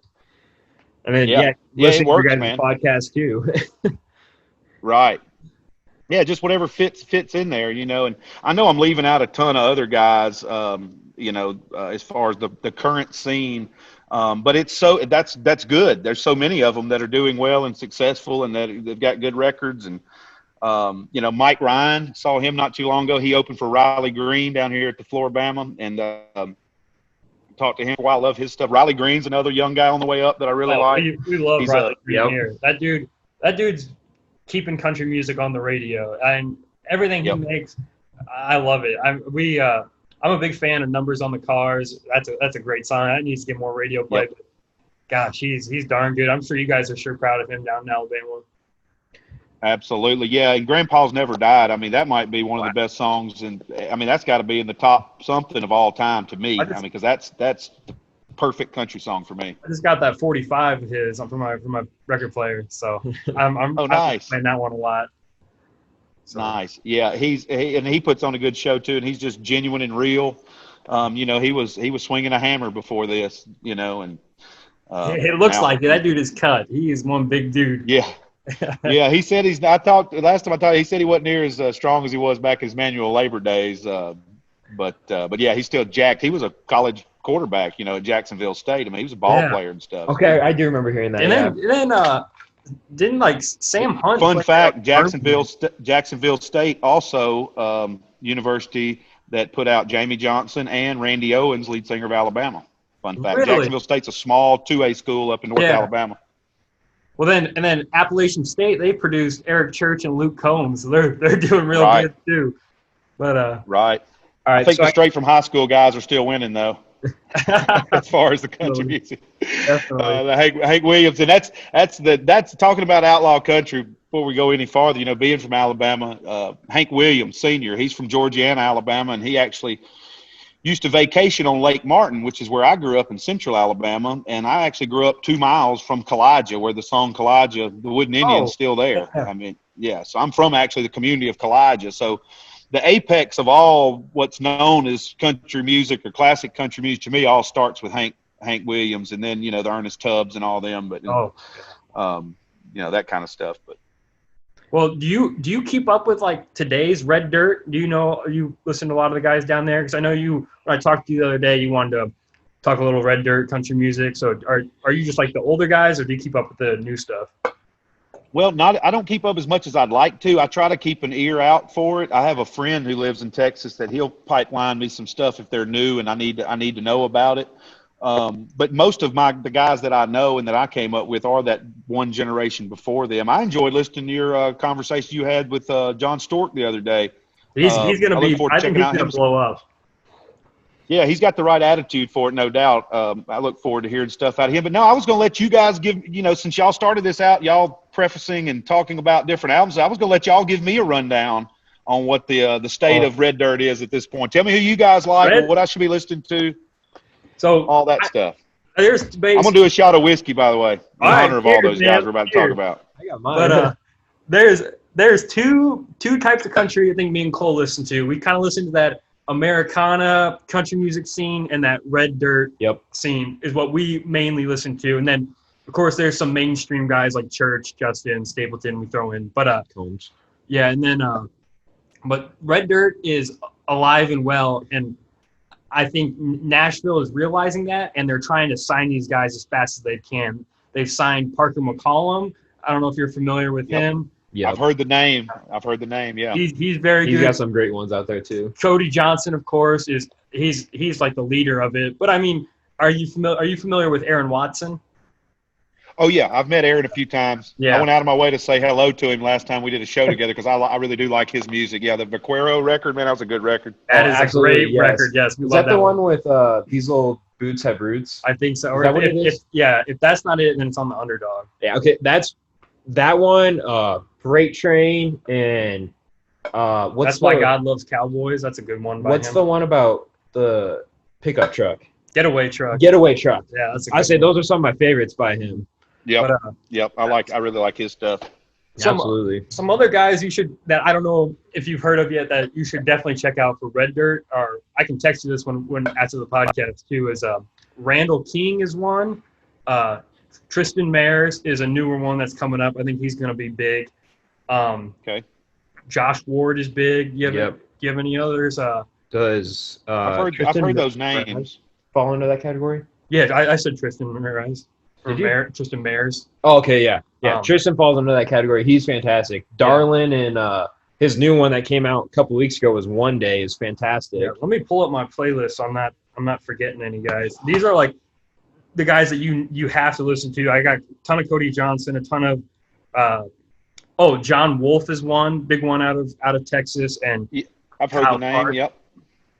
And then, listening to your guys' podcast too. Right. Yeah, just whatever fits in there, and I know I'm leaving out a ton of other guys, as far as the current scene. But that's good. There's so many of them that are doing well and successful, and that they've got good records. And Mike Ryan, saw him not too long ago. He opened for Riley Green down here at the Floribama, and talked to him for a while. I love his stuff. Riley Green's another young guy on the way up that I really like. We love Riley Green here. That dude's keeping country music on the radio, and everything he makes, I love it. I'm a big fan of Numbers on the Cars. That's a great song. That needs to get more radio play. But gosh, he's darn good. I'm sure you guys are sure proud of him down in Alabama. Absolutely. Yeah. And Grandpa's Never Died. I mean, that might be one of the best songs. And I mean, that's got to be in the top something of all time to me. Because that's the perfect country song for me. I just got that 45 of his from my record player. So I'm nice. playing that one a lot. So. Nice. Yeah. He puts on a good show too. And he's just genuine and real. He was swinging a hammer before this, and it looks like it. That dude is cut. He is one big dude. Yeah. Yeah, he said last time I talked, he said he wasn't near as strong as he was back in his manual labor days. But yeah, he's still jacked. He was a college quarterback, at Jacksonville State. I mean, he was a ball player and stuff. Okay, I do remember hearing that. And then didn't like Sam Hunt. Fun fact: Jacksonville State also university that put out Jamie Johnson and Randy Owens, lead singer of Alabama. Fun fact: Really? Jacksonville State's a small 2A school up in North Alabama. Well, then Appalachian State, they produced Eric Church and Luke Combs. So they're doing real good too. But right. All right. I think the straight from high school guys are still winning though, as far as the country music. Definitely. Hank Williams, and that's talking about outlaw country. Before we go any farther, being from Alabama, Hank Williams Sr. He's from Georgiana, Alabama, and he actually used to vacation on Lake Martin, which is where I grew up in central Alabama. And I actually grew up 2 miles from Kalijah, where the song Kalijah, the Wooden Indian, is still there. Yeah. I mean, so I'm from actually the community of Kalijah. So the apex of all what's known as country music or classic country music to me all starts with Hank Williams, and then, the Ernest Tubbs and all them, but, that kind of stuff. But well, do you keep up with like today's Red Dirt? Do you listen to a lot of the guys down there? Because I know when I talked to you the other day, you wanted to talk a little Red Dirt country music. So are you just like the older guys, or do you keep up with the new stuff? Well, I don't keep up as much as I'd like to. I try to keep an ear out for it. I have a friend who lives in Texas that he'll pipeline me some stuff if they're new and I need to know about it. But most of the guys that I know and that I came up with are that one generation before them. I enjoyed listening to your conversation you had with John Stork the other day. He's going to be. I think he's going to blow up. Yeah, he's got the right attitude for it, no doubt. I look forward to hearing stuff out of him. But no, I was going to let you guys give, since y'all started this out, y'all prefacing and talking about different albums, I was going to let y'all give me a rundown on what the state of Red Dirt is at this point. Tell me who you guys like, what I should be listening to, So all that stuff. There's I'm going to do a shot of whiskey, by the way, in honor of all those guys we're about to talk about. I got mine. But there's two types of country I think me and Cole listen to. We kind of listen to that Americana country music scene, and that Red Dirt scene is what we mainly listen to. And then, of course, there's some mainstream guys like Church, Justin, Stapleton we throw in. But Combs. Yeah, and then but Red Dirt is alive and well, and I think Nashville is realizing that, and they're trying to sign these guys as fast as they can. They've signed Parker McCollum. I don't know if you're familiar with him. Yeah, I've heard the name. Yeah, he's very good. He's got some great ones out there too. Cody Johnson, of course, he's like the leader of it. But I mean, are you familiar with Aaron Watson? Oh yeah, I've met Aaron a few times. Yeah, I went out of my way to say hello to him last time we did a show together because I really do like his music. Yeah, the Vaquero record, man, that was a good record. That is a great record. Yes, is that the one with these little boots have roots? I think so. Is or that what it is? If that's not it, then it's on the Underdog. Yeah, okay, that's that one. Freight Train and That's Why God Loves Cowboys. That's a good one. What's him. the one about the pickup truck? Getaway Truck. Yeah, that's. I say those are some of my favorites by him. Yep. Yep. I really like his stuff. Absolutely. Some other guys that I don't know if you've heard of yet that you should definitely check out for Red Dirt, or I can text you this one when after the podcast too. Is Randall King is one. Tristan Mares is a newer one that's coming up. I think he's going to be big. Okay. Josh Ward is big. You have any others? Does I've heard those names fall into that category? Yeah, I said Tristan Mares. Tristan Mares. Oh, okay, yeah. Tristan falls into that category. He's fantastic. Darlin and his new one that came out a couple weeks ago was One Day is fantastic. Yeah, let me pull up my playlist. I'm not forgetting any guys. These are like the guys that you have to listen to. I got a ton of Cody Johnson, a ton of John Wolf is one big one out of Texas, and I've heard Kyle the name. Park. Yep.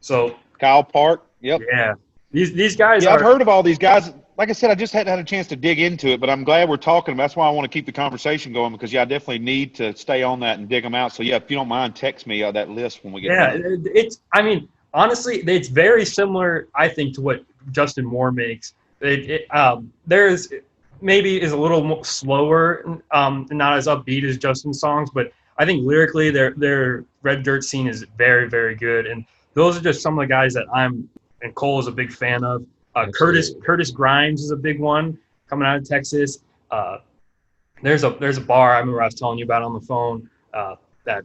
So Kyle Park. Yep. Yeah. These guys. Yeah, I've heard of all these guys. Like I said, I just hadn't had a chance to dig into it, but I'm glad we're talking. That's why I want to keep the conversation going because I definitely need to stay on that and dig them out. So yeah, if you don't mind, text me that list when we get. Yeah, honestly, it's very similar. I think to what Justin Moore makes. There's maybe is a little more slower, not as upbeat as Justin's songs, but I think lyrically their Red Dirt scene is very, very good. And those are just some of the guys that and Cole is a big fan of. Curtis Grimes is a big one coming out of Texas. There's a bar I remember I was telling you about on the phone that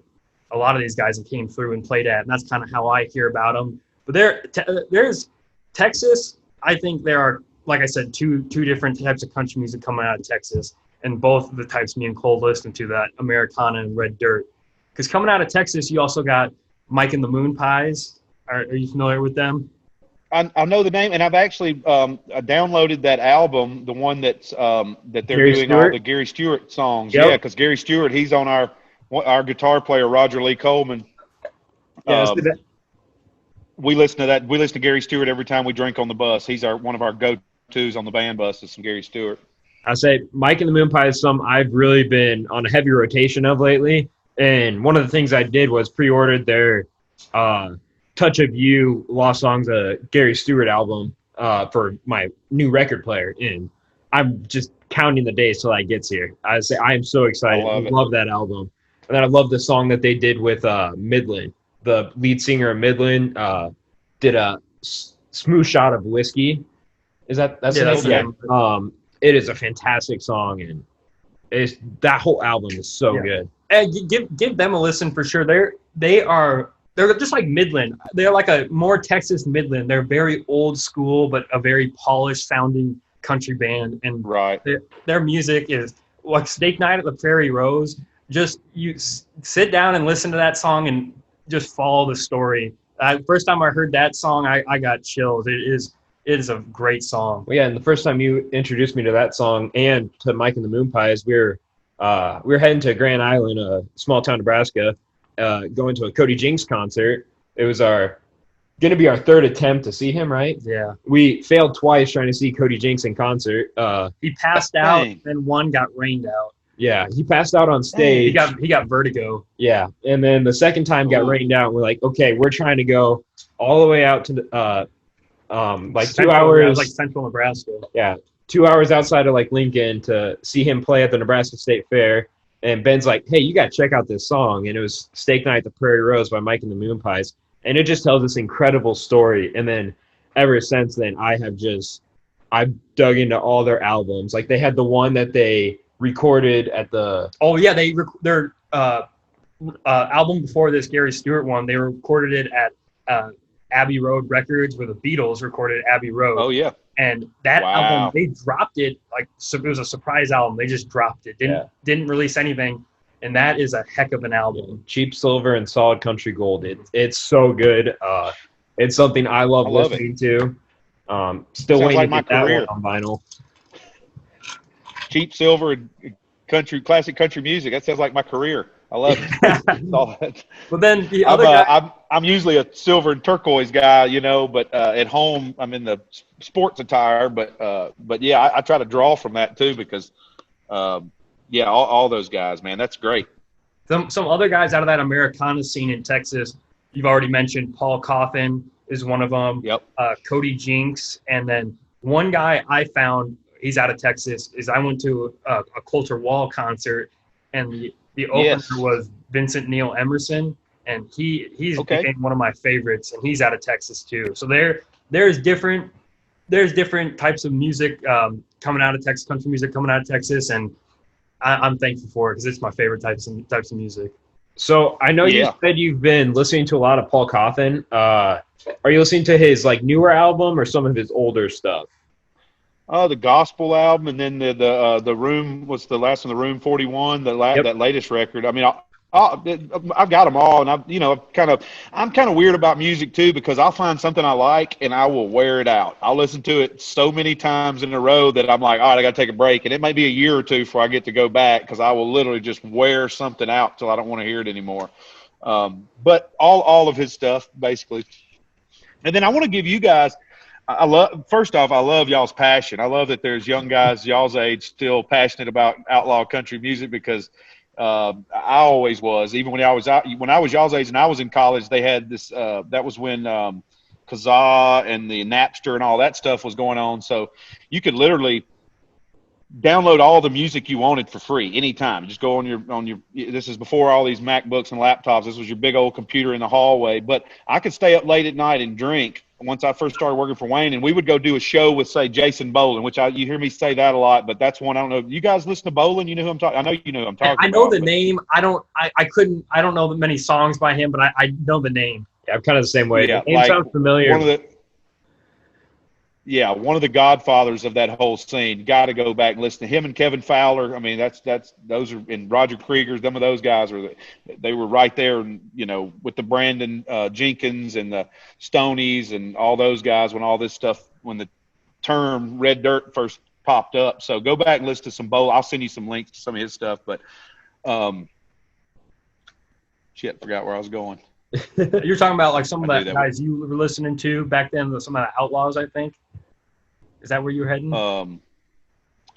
a lot of these guys came through and played at, and that's kind of how I hear about them. But there's Texas. I think there are, like I said, two different types of country music coming out of Texas, and both of the types me and Cole listen to, that Americana and Red Dirt. Because coming out of Texas, you also got Mike and the Moon Pies. Are you familiar with them? I know the name, and I've actually downloaded that album, the one that's that they're Gary doing Stewart? all the Gary Stewart songs. Yep. Yeah, because Gary Stewart, he's on our guitar player Roger Lee Coleman. Yeah, we listen to that. We listen to Gary Stewart every time we drink on the bus. He's one of our go-tos on the band bus is some Gary Stewart. I say Mike and the Moon Pie is some I've really been on a heavy rotation of lately. And one of the things I did was pre-ordered their Touch of You Lost Songs Gary Stewart album for my new record player. And I'm just counting the days till that gets here. I say I am so excited. I love that album. And then I love the song that they did with Midland. The lead singer of Midland did a Smooth Shot of Whiskey. That's the name? Yeah. It is a fantastic song, and that whole album is so good. And give them a listen for sure. They're just like Midland. They're like a more Texas Midland. They're very old school, but a very polished sounding country band. And their music is like Steak Night at the Prairie Rose. Just you sit down and listen to that song and just follow the story. First time I heard that song, I got chills. It is a great song. Well, yeah, and the first time you introduced me to that song and to Mike and the Moon Pies, we were heading to Grand Island, a small town, Nebraska, going to a Cody Jinks concert. It was our going to be our third attempt to see him, right? Yeah. We failed twice trying to see Cody Jinks in concert. He passed out, Dang. and one got rained out. Yeah, he passed out on stage. He got vertigo. Yeah, and then the second time got Ooh. rained out. We're like, okay, we're trying to go all the way out to the like 2 Central, hours, like Central Nebraska. yeah, 2 hours outside of like Lincoln to see him play at the Nebraska State Fair. And Ben's like, hey, you got to check out this song. And it was Steak Night at the Prairie Rose by Mike and the Moon Pies. And it just tells this incredible story. And then ever since then, I've dug into all their albums. Like they had the one that they recorded at the. Oh, yeah. Their album before this Gary Stewart one, they recorded it at Abbey Road Records, where the Beatles recorded Abbey Road. Oh yeah. And that Wow. album, they dropped it it was a surprise album. They just dropped it. Didn't release anything. And that is a heck of an album. Cheap Silver and Solid Country Gold. It's so good. It's something I love listening to. Still Sounds waiting like to my get that career. one on vinyl. Cheap Silver and classic country music. That sounds like my career. I love it. That's all that. But then the other guy, I'm usually a silver and turquoise guy, you know, but at home I'm in the sports attire. But yeah, I try to draw from that too because, yeah, all those guys, man, that's great. some other guys out of that Americana scene in Texas, you've already mentioned Paul Coffin is one of them. Yep. Cody Jinks, and then one guy I found, he's out of Texas, is I went to a Coulter Wall concert, and the opener was Vincent Neil Emerson, and he's became one of my favorites, and he's out of Texas too. So there's different types of music coming out of Texas, country music coming out of Texas, and I'm thankful for it because it's my favorite types of music. So I know you said you've been listening to a lot of Paul Coffin. Are you listening to his like newer album or some of his older stuff? The gospel album, and then the Room was the last one, the Room 41, that latest record. I mean, I've got them all, and I'm kind of weird about music too because I'll find something I like and I will wear it out. I'll listen to it so many times in a row that I'm like, all right, I got to take a break, and it may be a year or two before I get to go back because I will literally just wear something out till I don't want to hear it anymore. But all of his stuff basically, and then I want to give you guys. First off, I love y'all's passion. I love that there's young guys y'all's age still passionate about outlaw country music because I always was. Even when I was y'all's age and I was in college, they had this. That was when Kazaa and the Napster and all that stuff was going on. So you could literally download all the music you wanted for free anytime. Just go on your. This is before all these MacBooks and laptops. This was your big old computer in the hallway. But I could stay up late at night and drink. Once I first started working for Wayne, and we would go do a show with, say, Jason Boland, which you hear me say that a lot, but that's one I don't know. You guys listen to Boland? You know who I'm talking? I know you know who I'm talking about. I know the name. I don't know many songs by him, but I know the name. Yeah, I'm kind of the same way. Yeah, The name sounds familiar. One of the godfathers of that whole scene. Got to go back and listen to him and Kevin Fowler. I mean, those are, and Roger Krieger. Some of those guys they were right there, with the Brandon Jenkins and the Stonies and all those guys when all this stuff, when the term Red Dirt first popped up. So go back and listen to some I'll send you some links to some of his stuff. But forgot where I was going. You're talking about like some of the guys you were listening to back then, some of the Outlaws, I think. Is that where you were heading? What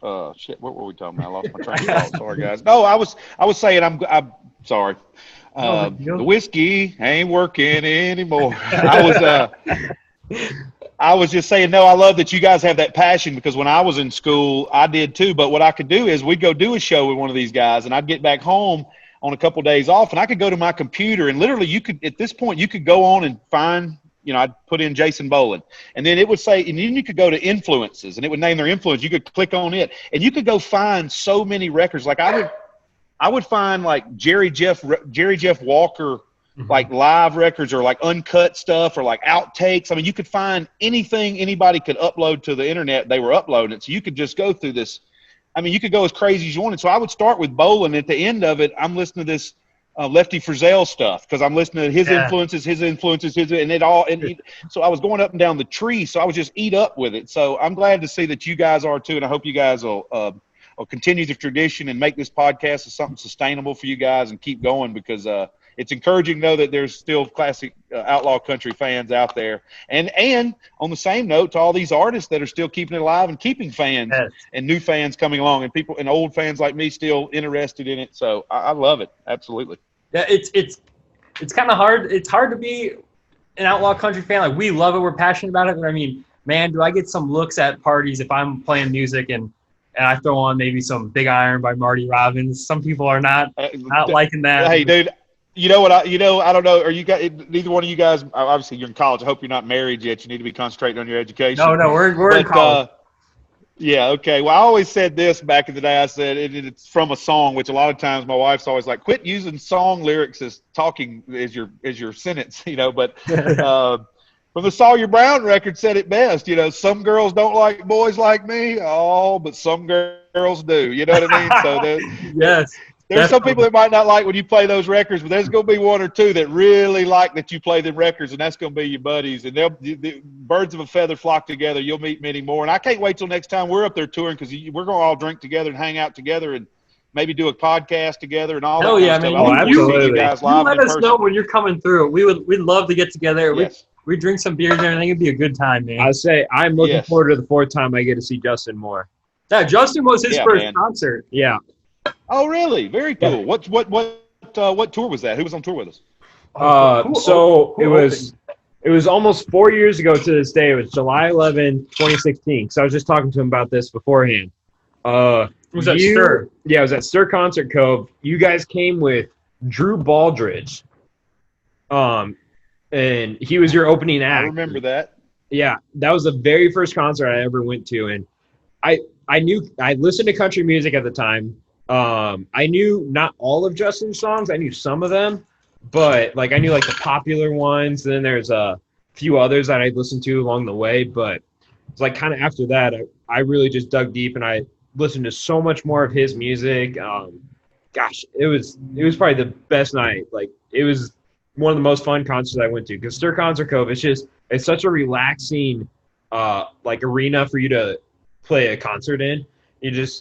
were we talking about? I lost my train of thought. Sorry, guys. No, I was saying I'm sorry. The whiskey ain't working anymore. I was just saying, no, I love that you guys have that passion because when I was in school, I did too. But what I could do is we'd go do a show with one of these guys, and I'd get back home on a couple of days off, and I could go to my computer, and literally at this point, you could go on and find, I'd put in Jason Boland, and then it would say, and then you could go to influences, and it would name their influence. You could click on it, and you could go find so many records. Like I would find like Jerry Jeff Walker, like live records or like uncut stuff or like outtakes. I mean, you could find anything anybody could upload to the internet. They were uploading it, so you could just go through this. I mean, you could go as crazy as you wanted. So I would start with Boland. At the end of it, I'm listening to this Lefty Frizzell stuff because I'm listening to his influences, and it all. So I was going up and down the tree. So I was just eat up with it. So I'm glad to see that you guys are too, and I hope you guys will continue the tradition and make this podcast as something sustainable for you guys and keep going because it's encouraging to know that there's still classic outlaw country fans out there. And on the same note, to all these artists that are still keeping it alive and keeping fans and new fans coming along, and people and old fans like me still interested in it. So I love it. Absolutely. Yeah, it's kind of hard. It's hard to be an outlaw country fan. Like, we love it, we're passionate about it. But I mean, man, do I get some looks at parties if I'm playing music and I throw on maybe some Big Iron by Marty Robbins? Some people are not liking that. Hey, dude. You know what? I don't know. Are you guys? Neither one of you guys. Obviously, you're in college. I hope you're not married yet. You need to be concentrating on your education. No, we're in college. Yeah. Okay. Well, I always said this back in the day. I said it's from a song, which a lot of times my wife's always like, "Quit using song lyrics as talking as your sentence," But from the Sawyer Brown record said it best. Some girls don't like boys like me. Oh, but some girls do. You know what I mean? So yes. There's some people that might not like when you play those records, but there's going to be one or two that really like that you play them records, and that's going to be your buddies. And the birds of a feather flock together. You'll meet many more. And I can't wait till next time we're up there touring, because we're going to all drink together and hang out together and maybe do a podcast together and all that. Hell yeah, man. Absolutely. You guys live let us know when you're coming through. We'd love to get together. Yes. We drink some beers and everything. It'd be a good time, man. I say I'm looking forward to the fourth time I get to see Justin Moore. Yeah, Justin was his first concert. Yeah. Oh, really? Very cool. Yeah. What tour was that? Who was on tour with us? It was almost 4 years ago to this day. It was July 11, 2016. So I was just talking to him about this beforehand. Was that Stir? Yeah, it was at Stir Concert Cove. You guys came with Drew Baldridge. And he was your opening act. I remember that. Yeah, that was the very first concert I ever went to, and I listened to country music at the time. I knew not all of Justin's songs. I knew some of them, but I knew the popular ones. And then there's a few others that I listened to along the way. But it's kind of after that, I really just dug deep and I listened to so much more of his music. Gosh, it was probably the best night. It was one of the most fun concerts I went to, because Stir Concert Cove, it's such a relaxing arena for you to play a concert in.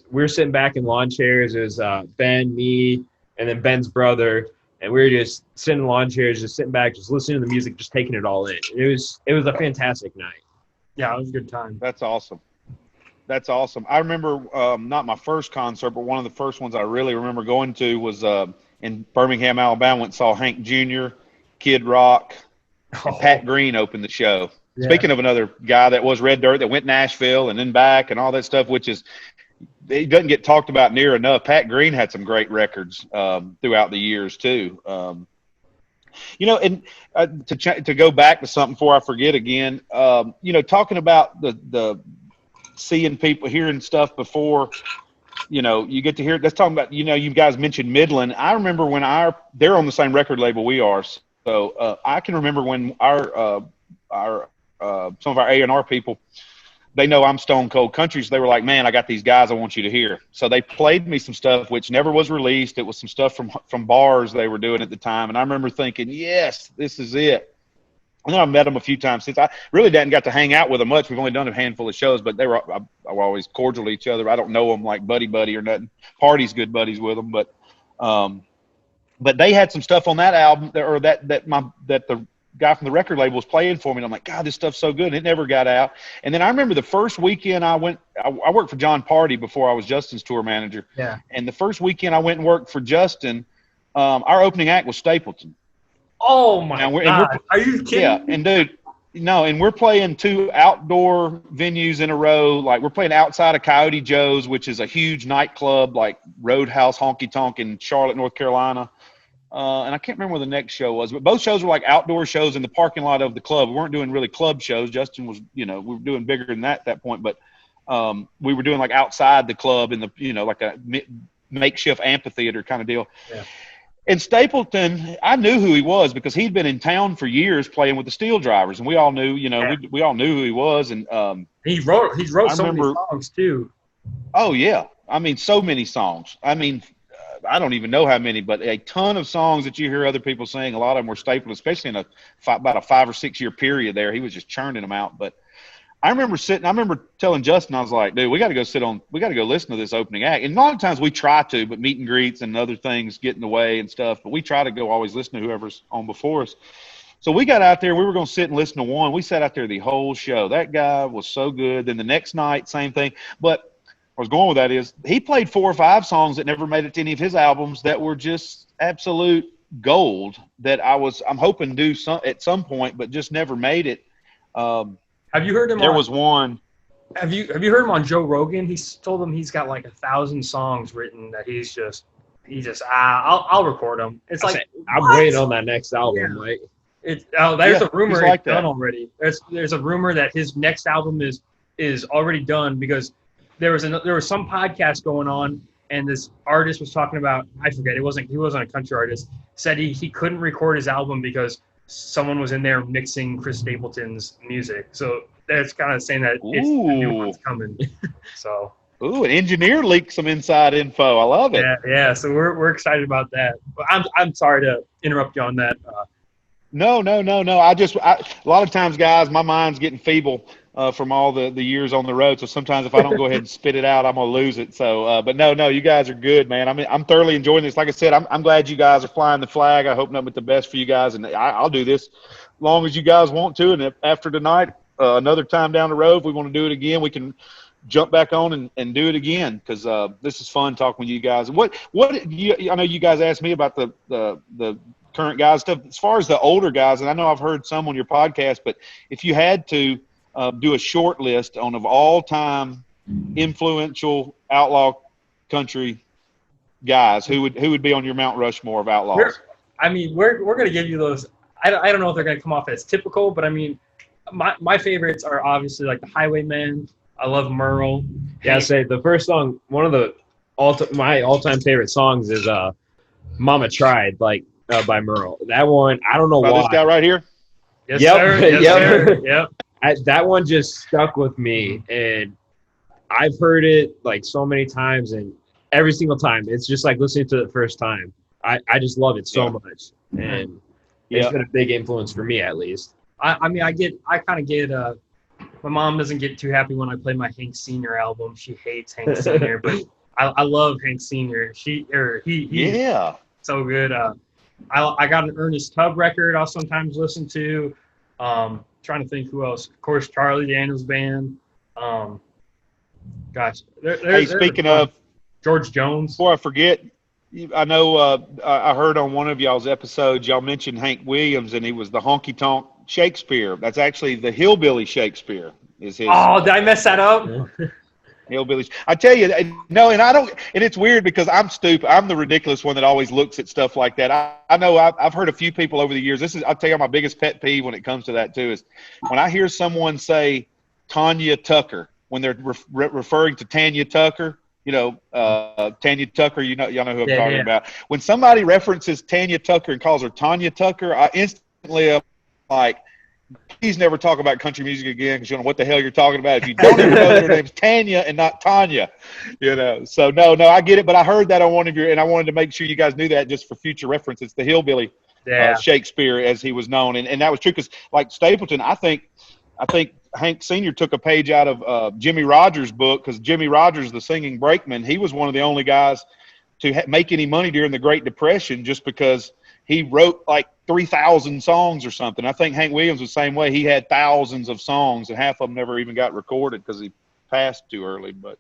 We're sitting back in lawn chairs. There's Ben, me, and then Ben's brother, and we were just sitting in lawn chairs, just sitting back, just listening to the music, just taking it all in. It was a fantastic night. Yeah, it was a good time. That's awesome. I remember not my first concert, but one of the first ones I really remember going to was in Birmingham, Alabama. Went and saw Hank Jr., Kid Rock, and Pat Green opened the show. Yeah. Speaking of another guy that was Red Dirt that went Nashville and then back and all that stuff, which is it doesn't get talked about near enough. Pat Green had some great records throughout the years too. And to go back to something before I forget again, talking about the seeing people, hearing stuff before, you get to hear it. Let's talk about, you guys mentioned Midland. I remember when they're on the same record label we are. So I can remember when our some of our A&R people, they know I'm Stone Cold Country, so they were like, man, I got these guys I want you to hear. So they played me some stuff which never was released. It was some stuff from bars they were doing at the time. And I remember thinking, yes, this is it. And then I met them a few times since. I really didn't got to hang out with them much. We've only done a handful of shows, but they were always cordial to each other. I don't know them like buddy or nothing. Party's good buddies with them, but they had some stuff on that album that the guy from the record label was playing for me. And I'm like, God, this stuff's so good. And it never got out. And then I remember the first weekend I worked for John Party before I was Justin's tour manager. Yeah. And the first weekend I went and worked for Justin, our opening act was Stapleton. Oh my God. Are you kidding? Yeah. And dude, no. And we're playing 2 outdoor venues in a row. We're playing outside of Coyote Joe's, which is a huge nightclub, Roadhouse Honky Tonk in Charlotte, North Carolina. And I can't remember where the next show was, but both shows were outdoor shows in the parking lot of the club. We weren't doing really club shows. Justin was, we were doing bigger than that at that point, but we were doing outside the club in the, a makeshift amphitheater kind of deal. Yeah. And Stapleton, I knew who he was because he'd been in town for years playing with the Steel Drivers, and we all knew, we all knew who he was. And he wrote so many songs too. Oh yeah, I mean, so many songs. I mean, I don't even know how many, but a ton of songs that you hear other people sing. A lot of them were Stapleton, especially in about a 5 or 6 year period there. He was just churning them out. But I remember telling Justin, I was like, dude, we got to go listen to this opening act. And a lot of times we try to, but meet and greets and other things get in the way and stuff. But we try to go always listen to whoever's on before us. So we got out there. We were going to sit and listen to one. We sat out there the whole show. That guy was so good. Then the next night, same thing. But I was going with that is he played 4 or 5 songs that never made it to any of his albums that were just absolute gold that I'm hoping to do at some point, but just never made it. Have you heard him? There was one. Have you heard him on Joe Rogan? He's told him he's got like 1,000 songs written that I'll record them. It's like I'm waiting on that next album. Yeah. Like there's a rumor like it's done already. There's a rumor that his next album is already done because there was some podcast going on and this artist was talking about, I forget, he wasn't a country artist, said he couldn't record his album because someone was in there mixing Chris Stapleton's music. So that's kind of saying that it's the new one's coming. So. Ooh, an engineer leaked some inside info. I love it. Yeah. So we're excited about that. But I'm sorry to interrupt you on that. No. A lot of times, guys, my mind's getting feeble from all the years on the road. So sometimes if I don't go ahead and spit it out, I'm gonna lose it. So, but no, you guys are good, man. I mean, I'm thoroughly enjoying this. Like I said, I'm glad you guys are flying the flag. I hope nothing but the best for you guys, and I'll do this as long as you guys want to. And if after tonight, another time down the road, if we want to do it again, we can jump back on and do it again because this is fun talking with you guys. I know you guys asked me about the current guys stuff. As far as the older guys, and I know I've heard some on your podcast, but if you had to do a short list of all-time influential outlaw country guys, who would be on your Mount Rushmore of outlaws? We're going to give you those. I don't know if they're going to come off as typical, but I mean, my favorites are obviously like the Highwaymen. I love Merle. Yeah, say the first song, one of the my all-time favorite songs is "Mama Tried," by Merle. That one, I don't know why. This guy right here. Yes, sir. Yes, sir. Yep. That one just stuck with me, and I've heard it like so many times, and every single time it's just like listening to it the first time. I just love it so much, and it's been a big influence for me at least. I kind of get my mom doesn't get too happy when I play my Hank Sr. album. She hates Hank Sr., but I love Hank Sr. He's so good. I got an Ernest Tubb record I'll sometimes listen to. Trying to think who else. Of course, Charlie Daniels Band. Speaking of George Jones. Before I forget, I know I heard on one of y'all's episodes y'all mentioned Hank Williams, and he was the honky tonk Shakespeare. That's actually the hillbilly Shakespeare. Is his? Oh, did I mess that up? Hillbillies. I tell you, no, and I don't. And it's weird because I'm stupid. I'm the ridiculous one that always looks at stuff like that. I know I've heard a few people over the years. I'll tell you my biggest pet peeve when it comes to that too is when I hear someone say Tanya Tucker when they're referring to Tanya Tucker. Tanya Tucker. Y'all know who I'm talking about. When somebody references Tanya Tucker and calls her Tanya Tucker, I instantly am like, please never talk about country music again because you don't know what the hell you're talking about. If you don't even know that her name's Tanya and not Tanya, So no, I get it, but I heard that on one of your, and I wanted to make sure you guys knew that just for future reference. It's the hillbilly Shakespeare as he was known, and that was true because like Stapleton, I think Hank Sr. took a page out of Jimmy Rogers' book because Jimmy Rogers, the singing brakeman, he was one of the only guys to make any money during the Great Depression just because he wrote like 3,000 songs or something. I think Hank Williams was the same way. He had thousands of songs, and half of them never even got recorded because he passed too early. But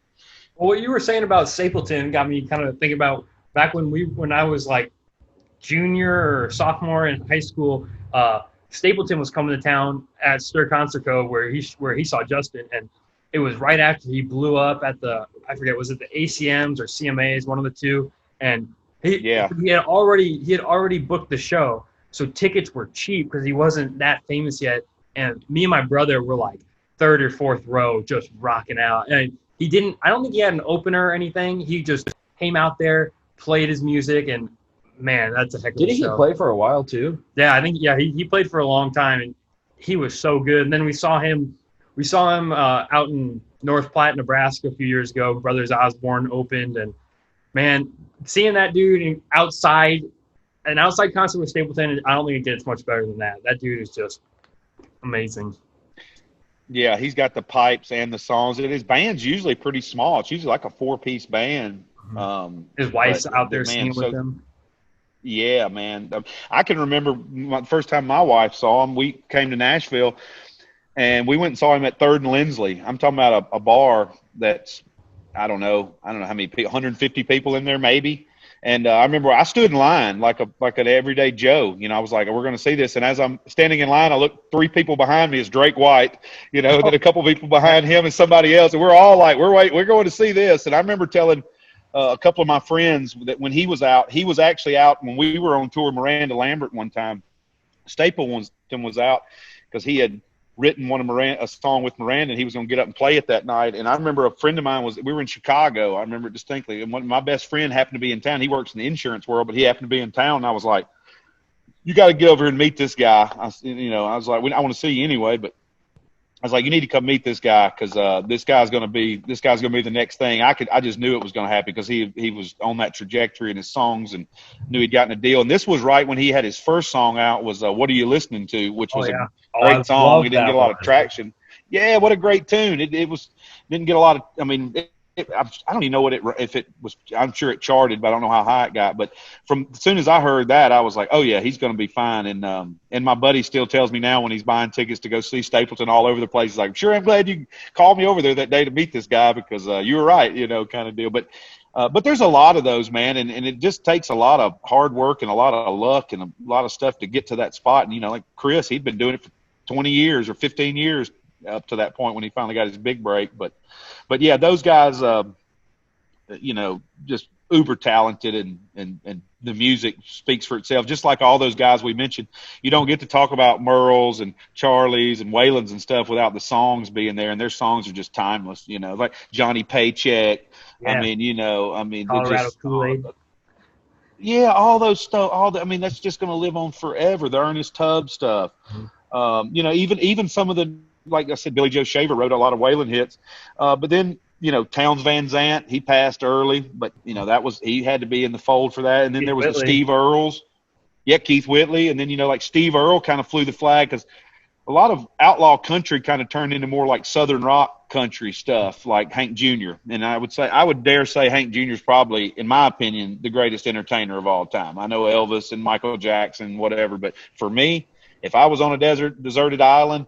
what you were saying about Stapleton got me kind of thinking about back when I was like junior or sophomore in high school. Stapleton was coming to town at Stir Concert Co. where he saw Justin, and it was right after he blew up at I forget, was it the ACMs or CMAs, one of the two, and he had already booked the show, so tickets were cheap because he wasn't that famous yet, and me and my brother were like third or fourth row just rocking out, and I don't think he had an opener or anything. He just came out there, played his music, and man, that's a heck of a show. Didn't he play for a while too? Yeah, I think he played for a long time, and he was so good. And then we saw him out in North Platte, Nebraska a few years ago. Brothers Osborne opened, and man, seeing that dude an outside concert with Stapleton, I don't think it gets much better than that. That dude is just amazing. Yeah, he's got the pipes and the songs. And his band's usually pretty small. It's usually like a 4-piece band. His wife's But out there man, singing with him. yeah, man. I can remember the first time my wife saw him. We came to Nashville, and we went and saw him at Third and Lindsley. I'm talking about a bar that's I don't know how many people, 150 people in there maybe. And I remember I stood in line like an everyday Joe. You know, I was like, we're going to see this. And as I'm standing in line, I look, 3 people behind me is Drake White, you know, then a couple people behind him and somebody else. And we're all like, we're going to see this. And I remember telling a couple of my friends that when he was actually out when we were on tour, Miranda Lambert one time, Stapleton was out because he had written a song with Miranda, and he was going to get up and play it that night. And I remember a friend of mine we were in Chicago. I remember it distinctly. And my best friend happened to be in town. He works in the insurance world, but he happened to be in town. And I was like, you got to get over here and meet this guy. I was like, I want to see you anyway, but I was like, you need to come meet this guy because this guy's going to be the next thing. I just knew it was going to happen because he was on that trajectory in his songs and knew he'd gotten a deal. And this was right when he had his first song out was What Are You Listening To, which was a great song. It didn't get a lot of traction. Yeah, what a great tune. It didn't get a lot of. I mean, I don't even know if it was. I'm sure it charted, but I don't know how high it got. But as soon as I heard that, I was like, oh yeah, he's going to be fine. And my buddy still tells me now when he's buying tickets to go see Stapleton all over the place, he's like, sure, I'm glad you called me over there that day to meet this guy because you were right, kind of deal. But there's a lot of those, man, and it just takes a lot of hard work and a lot of luck and a lot of stuff to get to that spot. And like Chris, he'd been doing it for 20 years or 15 years up to that point when he finally got his big break. But yeah, those guys, just uber talented and the music speaks for itself. Just like all those guys we mentioned, you don't get to talk about Merle's and Charlie's and Waylon's and stuff without the songs being there. And their songs are just timeless, like Johnny Paycheck. Yeah. Colorado Kool-Aid. Yeah, all those stuff. That's just going to live on forever. The Ernest Tubb stuff. Even some of the, like I said, Billy Joe Shaver wrote a lot of Waylon hits. But then, Townes Van Zandt, he passed early, but he had to be in the fold for that. And then there was the Steve Earles. Yeah, Keith Whitley. And then, like Steve Earle kind of flew the flag because a lot of outlaw country kind of turned into more like Southern rock country stuff, like Hank Jr. And I would dare say Hank Jr. is probably, in my opinion, the greatest entertainer of all time. I know Elvis and Michael Jackson, whatever, but for me, if I was on a deserted island,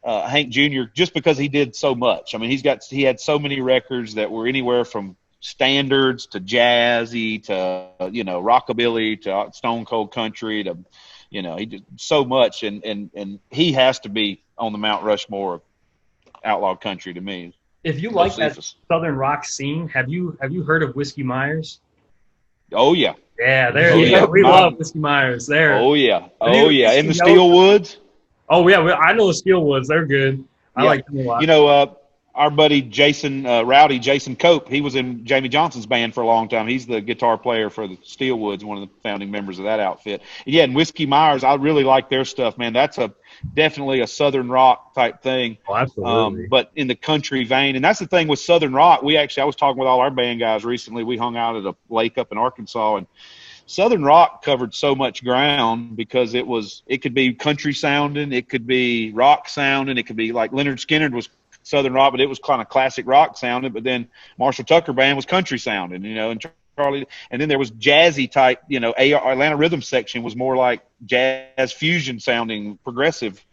Hank Jr., just because he did so much. I mean, he had so many records that were anywhere from standards to jazzy to, rockabilly to stone cold country to, he did so much. And he has to be on the Mount Rushmore of outlaw country to me. If you like that Southern rock scene, have you heard of Whiskey Myers? Oh, yeah. Yeah, we love Whiskey Myers there. Oh, yeah. Oh, yeah. In the Steel Woods. Oh, yeah. I know the Steelwoods. They're good. I like them a lot. Our buddy Rowdy Jason Cope, he was in Jamie Johnson's band for a long time. He's the guitar player for the Steelwoods, one of the founding members of that outfit. Yeah, and Whiskey Myers, I really like their stuff, man. That's definitely a Southern rock type thing. Oh, absolutely. But in the country vein. And that's the thing with Southern rock. I was talking with all our band guys recently. We hung out at a lake up in Arkansas, and Southern rock covered so much ground because it could be country sounding, it could be rock sounding, it could be like Leonard Skinner was Southern rock, but it was kind of classic rock sounding. But then Marshall Tucker Band was country sounding, and Charlie, and then there was jazzy type, Atlanta Rhythm Section was more like jazz fusion sounding, progressive,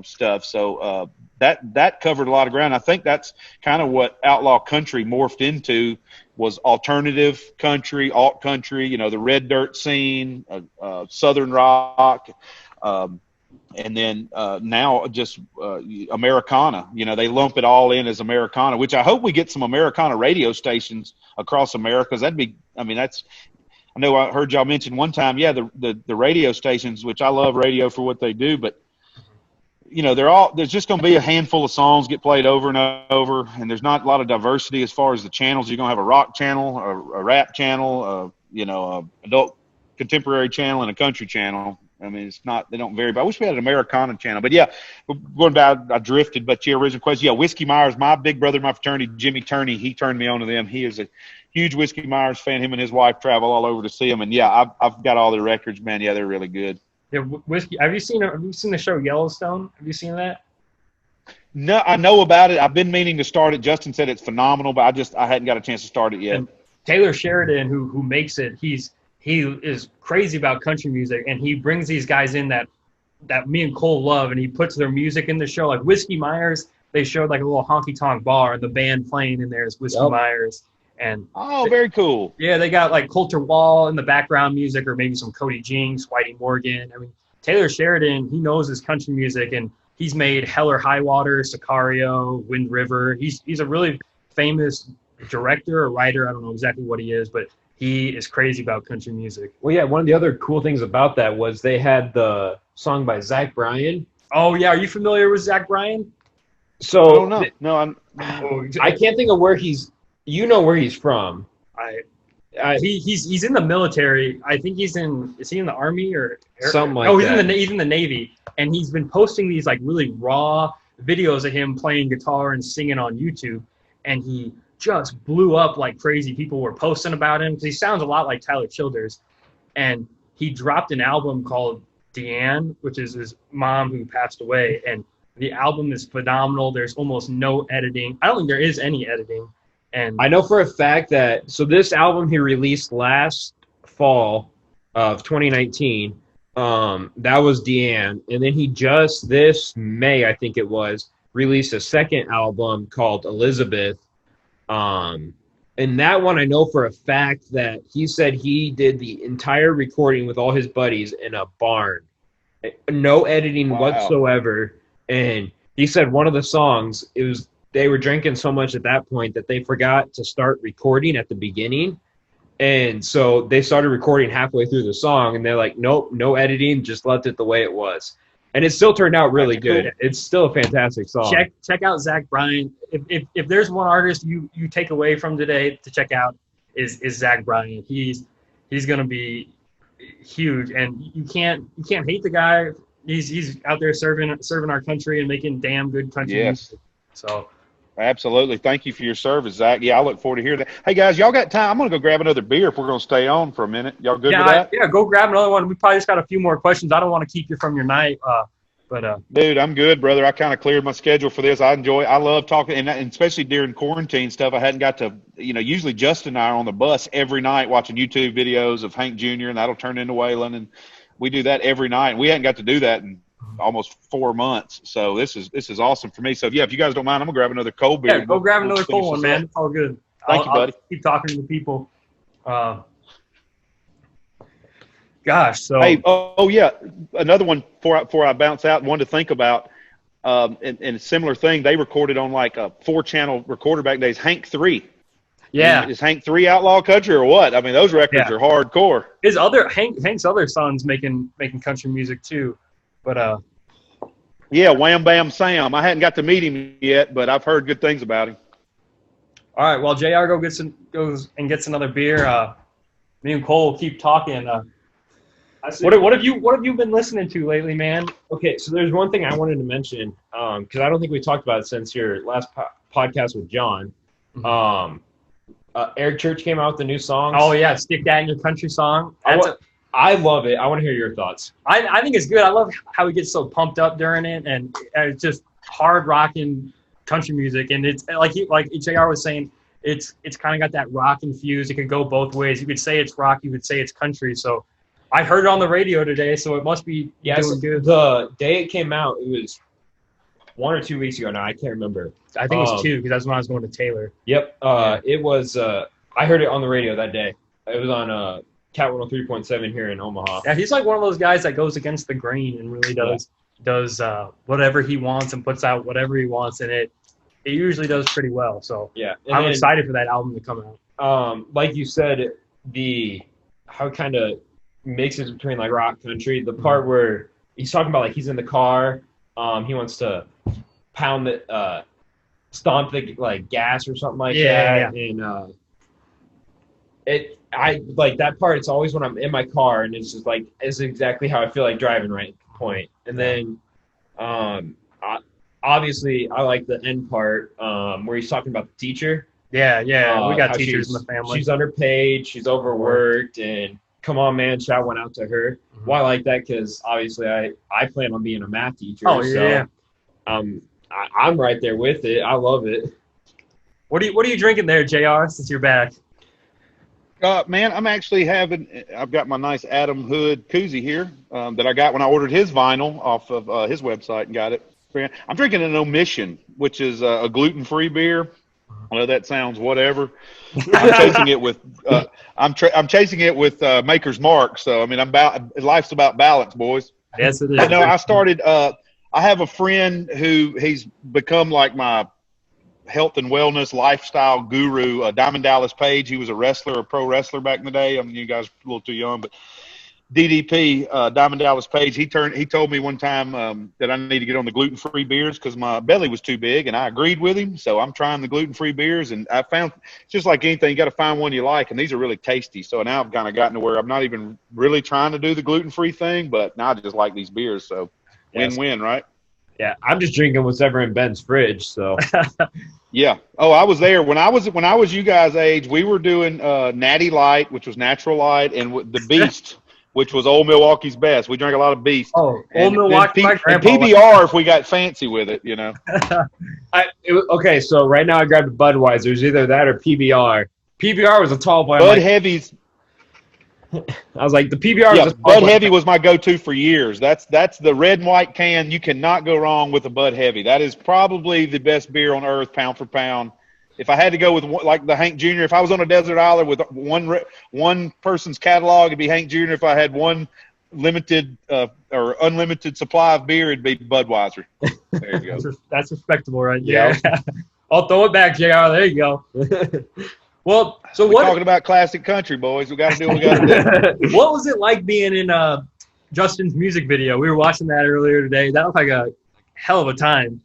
stuff. So that covered a lot of ground. I think that's kind of what outlaw country morphed into. Was alternative country, alt country, the red dirt scene, Southern rock, and then now just Americana. They lump it all in as Americana, which I hope we get some Americana radio stations across America. Because that'd be, I know I heard y'all mention one time, the radio stations, which I love radio for what they do, but there's just going to be a handful of songs get played over and over, and there's not a lot of diversity as far as the channels. You're going to have a rock channel, a rap channel, a adult contemporary channel, and a country channel. They don't vary, but I wish we had an Americana channel. But yeah, going back, I drifted, but your original question, yeah, Whiskey Myers, my big brother in my fraternity, Jimmy Turney, he turned me on to them. He is a huge Whiskey Myers fan. Him and his wife travel all over to see them, and yeah, I've got all their records, man. Yeah, they're really good. Yeah, Whiskey. Have you seen the show Yellowstone? Have you seen that? No, I know about it. I've been meaning to start it. Justin said it's phenomenal, but I hadn't got a chance to start it yet. And Taylor Sheridan, who makes it, he is crazy about country music, and he brings these guys in that me and Cole love, and he puts their music in the show. Like Whiskey Myers, they showed like a little honky tonk bar, and the band playing in there is Whiskey Myers. And very cool. Yeah, they got like Coulter Wall in the background music, or maybe some Cody Jinks, Whitey Morgan. I mean, Taylor Sheridan, he knows his country music, and he's made Hell or High Water, Sicario, Wind River. He's a really famous director or writer. I don't know exactly what he is, but he is crazy about country music. Well, yeah, one of the other cool things about that was they had the song by Zach Bryan. Oh, yeah. Are you familiar with Zach Bryan? So, no, I can't think of where he's. You know where he's from. He's in the military. I think is he in the Army or something like that? He's in the Navy, and he's been posting these like really raw videos of him playing guitar and singing on YouTube, and he just blew up like crazy. People were posting about him because he sounds a lot like Tyler Childers, and he dropped an album called Deanne, which is his mom who passed away, and the album is phenomenal. There's almost no editing. I don't think there is any editing. And I know for a fact that this album he released last fall of 2019, that was Deanne, and then he just this May, I think it was, released a second album called Elizabeth. And that one I know for a fact that he said he did the entire recording with all his buddies in a barn, no editing whatsoever. And he said one of the songs, they were drinking so much at that point that they forgot to start recording at the beginning. And so they started recording halfway through the song, and they're like, nope, no editing, just left it the way it was. And it still turned out really good. Cool. It's still a fantastic song. Check out Zach Bryan. If there's one artist you take away from today to check out is Zach Bryan. He's going to be huge, and you can't hate the guy. He's out there serving our country and making damn good country music. So absolutely. Thank you for your service, Zach. Yeah, I look forward to hearing that. Hey, guys, y'all got time? I'm going to go grab another beer if we're going to stay on for a minute. Y'all good with that? Yeah, go grab another one. We probably just got a few more questions. I don't want to keep you from your night. Dude, I'm good, brother. I kind of cleared my schedule for this. I love talking, and especially during quarantine stuff, I hadn't got to, usually Justin and I are on the bus every night watching YouTube videos of Hank Jr., and that'll turn into Waylon, and we do that every night. We hadn't got to do that in almost 4 months. So this is awesome for me. So yeah, if you guys don't mind, I'm gonna grab another cold beer. Yeah, go grab another cold one, man. It's all good. Thank you, buddy. I'll keep talking to the people. Gosh, so hey, yeah, another one before I bounce out. One to think about, and a similar thing. They recorded on like a 4-channel recorder back days. Hank 3. Yeah, is Hank 3 outlaw country or what? I mean, those records are hardcore. Hank's other son's making country music too, but yeah, Wham Bam Sam. I hadn't got to meet him yet, but I've heard good things about him. All right, well, JR goes and gets another beer. Me and Cole will keep talking. What have you been listening to lately, man? Okay, so there's one thing I wanted to mention because I don't think we talked about it since your last podcast with John. Mm-hmm. Eric Church came out with the new song. Oh yeah, Stick That in Your Country song. I love it. I want to hear your thoughts. I think it's good. I love how he gets so pumped up during it, and it's just hard rocking country music. And it's like JR was saying, it's kind of got that rock infused. It could go both ways. You could say it's rock, you could say it's country. So I heard it on the radio today, so it must be doing good. The day it came out, it was 1 or 2 weeks ago now. I can't remember. I think it was 2 because that's when I was going to Taylor. Yep. It was. I heard it on the radio that day. It was on Cat 103.7 here in Omaha. Yeah, he's like one of those guys that goes against the grain and really does whatever he wants and puts out whatever he wants, and it usually does pretty well. So yeah, I'm excited for that album to come out. Like you said, how it kind of mixes between like rock country. The part where he's talking about like he's in the car, he wants to pound the stomp the like gas or something like that. Yeah. And I like that part. It's always when I'm in my car, and it's just like it's exactly how I feel like driving right point. And then obviously I like the end part where he's talking about the teacher. Yeah, we got teachers in the family. She's underpaid, she's overworked, and come on, man, shout one out to her. Mm-hmm. Well, I like that because obviously I plan on being a math teacher. Oh, yeah. So, I'm right there with it. I love it. What are you drinking there, JR, since you're back? Man, I've got my nice Adam Hood koozie here that I got when I ordered his vinyl off of his website and got it. I'm drinking an Omission, which is a gluten-free beer. I know that sounds whatever. I'm chasing it with I'm chasing it with Maker's Mark. So I mean, life's about balance, boys. Yes, it is. But no, I started. I have a friend who he's become like my health and wellness lifestyle guru, Diamond Dallas Page. He was a pro wrestler back in the day. I mean, you guys are a little too young, but DDP, Diamond Dallas Page, he told me one time that I need to get on the gluten-free beers because my belly was too big, and I agreed with him. So I'm trying the gluten-free beers, and I found just like anything, you got to find one you like, and these are really tasty. So now I've kind of gotten to where I'm not even really trying to do the gluten-free thing, but now I just like these beers. So win-win, right? Yeah, I'm just drinking what's ever in Ben's fridge. So yeah. Oh, I was there when I was you guys' age. We were doing Natty Light, which was Natural Light, and the Beast. Which was Old Milwaukee's Best. We drank a lot of Beast. Oh, Old Milwaukee. And PBR if we got fancy with it, you know. Okay, so right now I grabbed a Budweiser. It's either that or PBR. PBR was a tall boy. Bud Heavy's. I was like, the PBR Yeah, was a tall Bud boy. Heavy was my go-to for years. That's the red and white can. You cannot go wrong with a Bud Heavy. That is probably the best beer on earth, pound for pound. If I had to go with like the Hank Jr., if I was on a desert island with one person's catalog, it'd be Hank Jr. If I had one limited or unlimited supply of beer, it'd be Budweiser. There you go. That's respectable, right? Yeah. I'll throw it back, JR. There you go. Well, so we're talking about classic country, boys. We got to do what we got to do. What was it like being in Justin's music video? We were watching that earlier today. That looked like a hell of a time.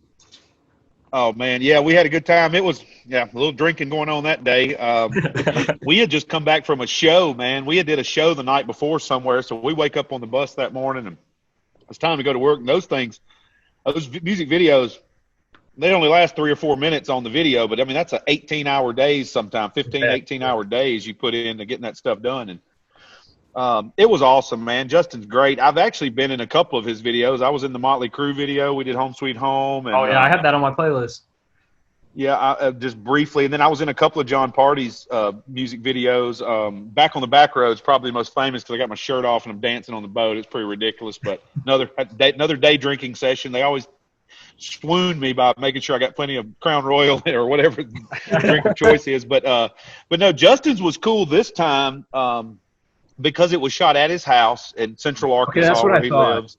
Oh, man. Yeah, we had a good time. It was, a little drinking going on that day. We had just come back from a show, man. We had did a show the night before somewhere, so we wake up on the bus that morning, and it's time to go to work. And those music videos, they only last 3 or 4 minutes on the video, but, I mean, that's 18-hour days sometimes, 18-hour days you put into getting that stuff done. And it was awesome, man. Justin's great. I've actually been in a couple of his videos. I was in the Motley Crue video. We did Home Sweet Home. And, I have that on my playlist. Yeah, just briefly. And then I was in a couple of John Party's music videos. Back on the Back Road's probably the most famous because I got my shirt off and I'm dancing on the boat. It's pretty ridiculous. But another day drinking session. They always swooned me by making sure I got plenty of Crown Royal or whatever the drink of choice is. But no, Justin's was cool this time. Because it was shot at his house in Central Arkansas where he lives.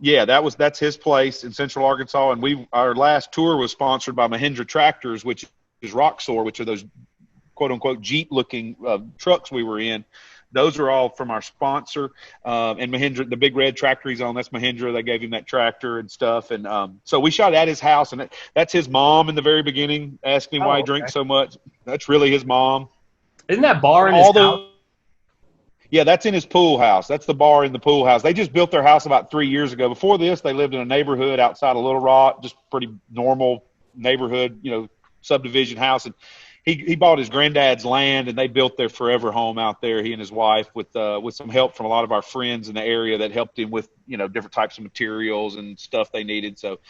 Yeah, that's his place in Central Arkansas. And our last tour was sponsored by Mahindra Tractors, which is Roxor, which are those quote unquote Jeep looking trucks we were in. Those are all from our sponsor. And Mahindra, the big red tractor he's on, that's Mahindra. They gave him that tractor and stuff. And so we shot at his house, and that's his mom in the very beginning, asking him why he drinks so much. That's really his mom. Isn't that bar in his house? Yeah, that's in his pool house. That's the bar in the pool house. They just built their house about 3 years ago. Before this, they lived in a neighborhood outside of Little Rock, just pretty normal neighborhood, subdivision house. And he bought his granddad's land, and they built their forever home out there, he and his wife, with some help from a lot of our friends in the area that helped him with, different types of materials and stuff they needed. So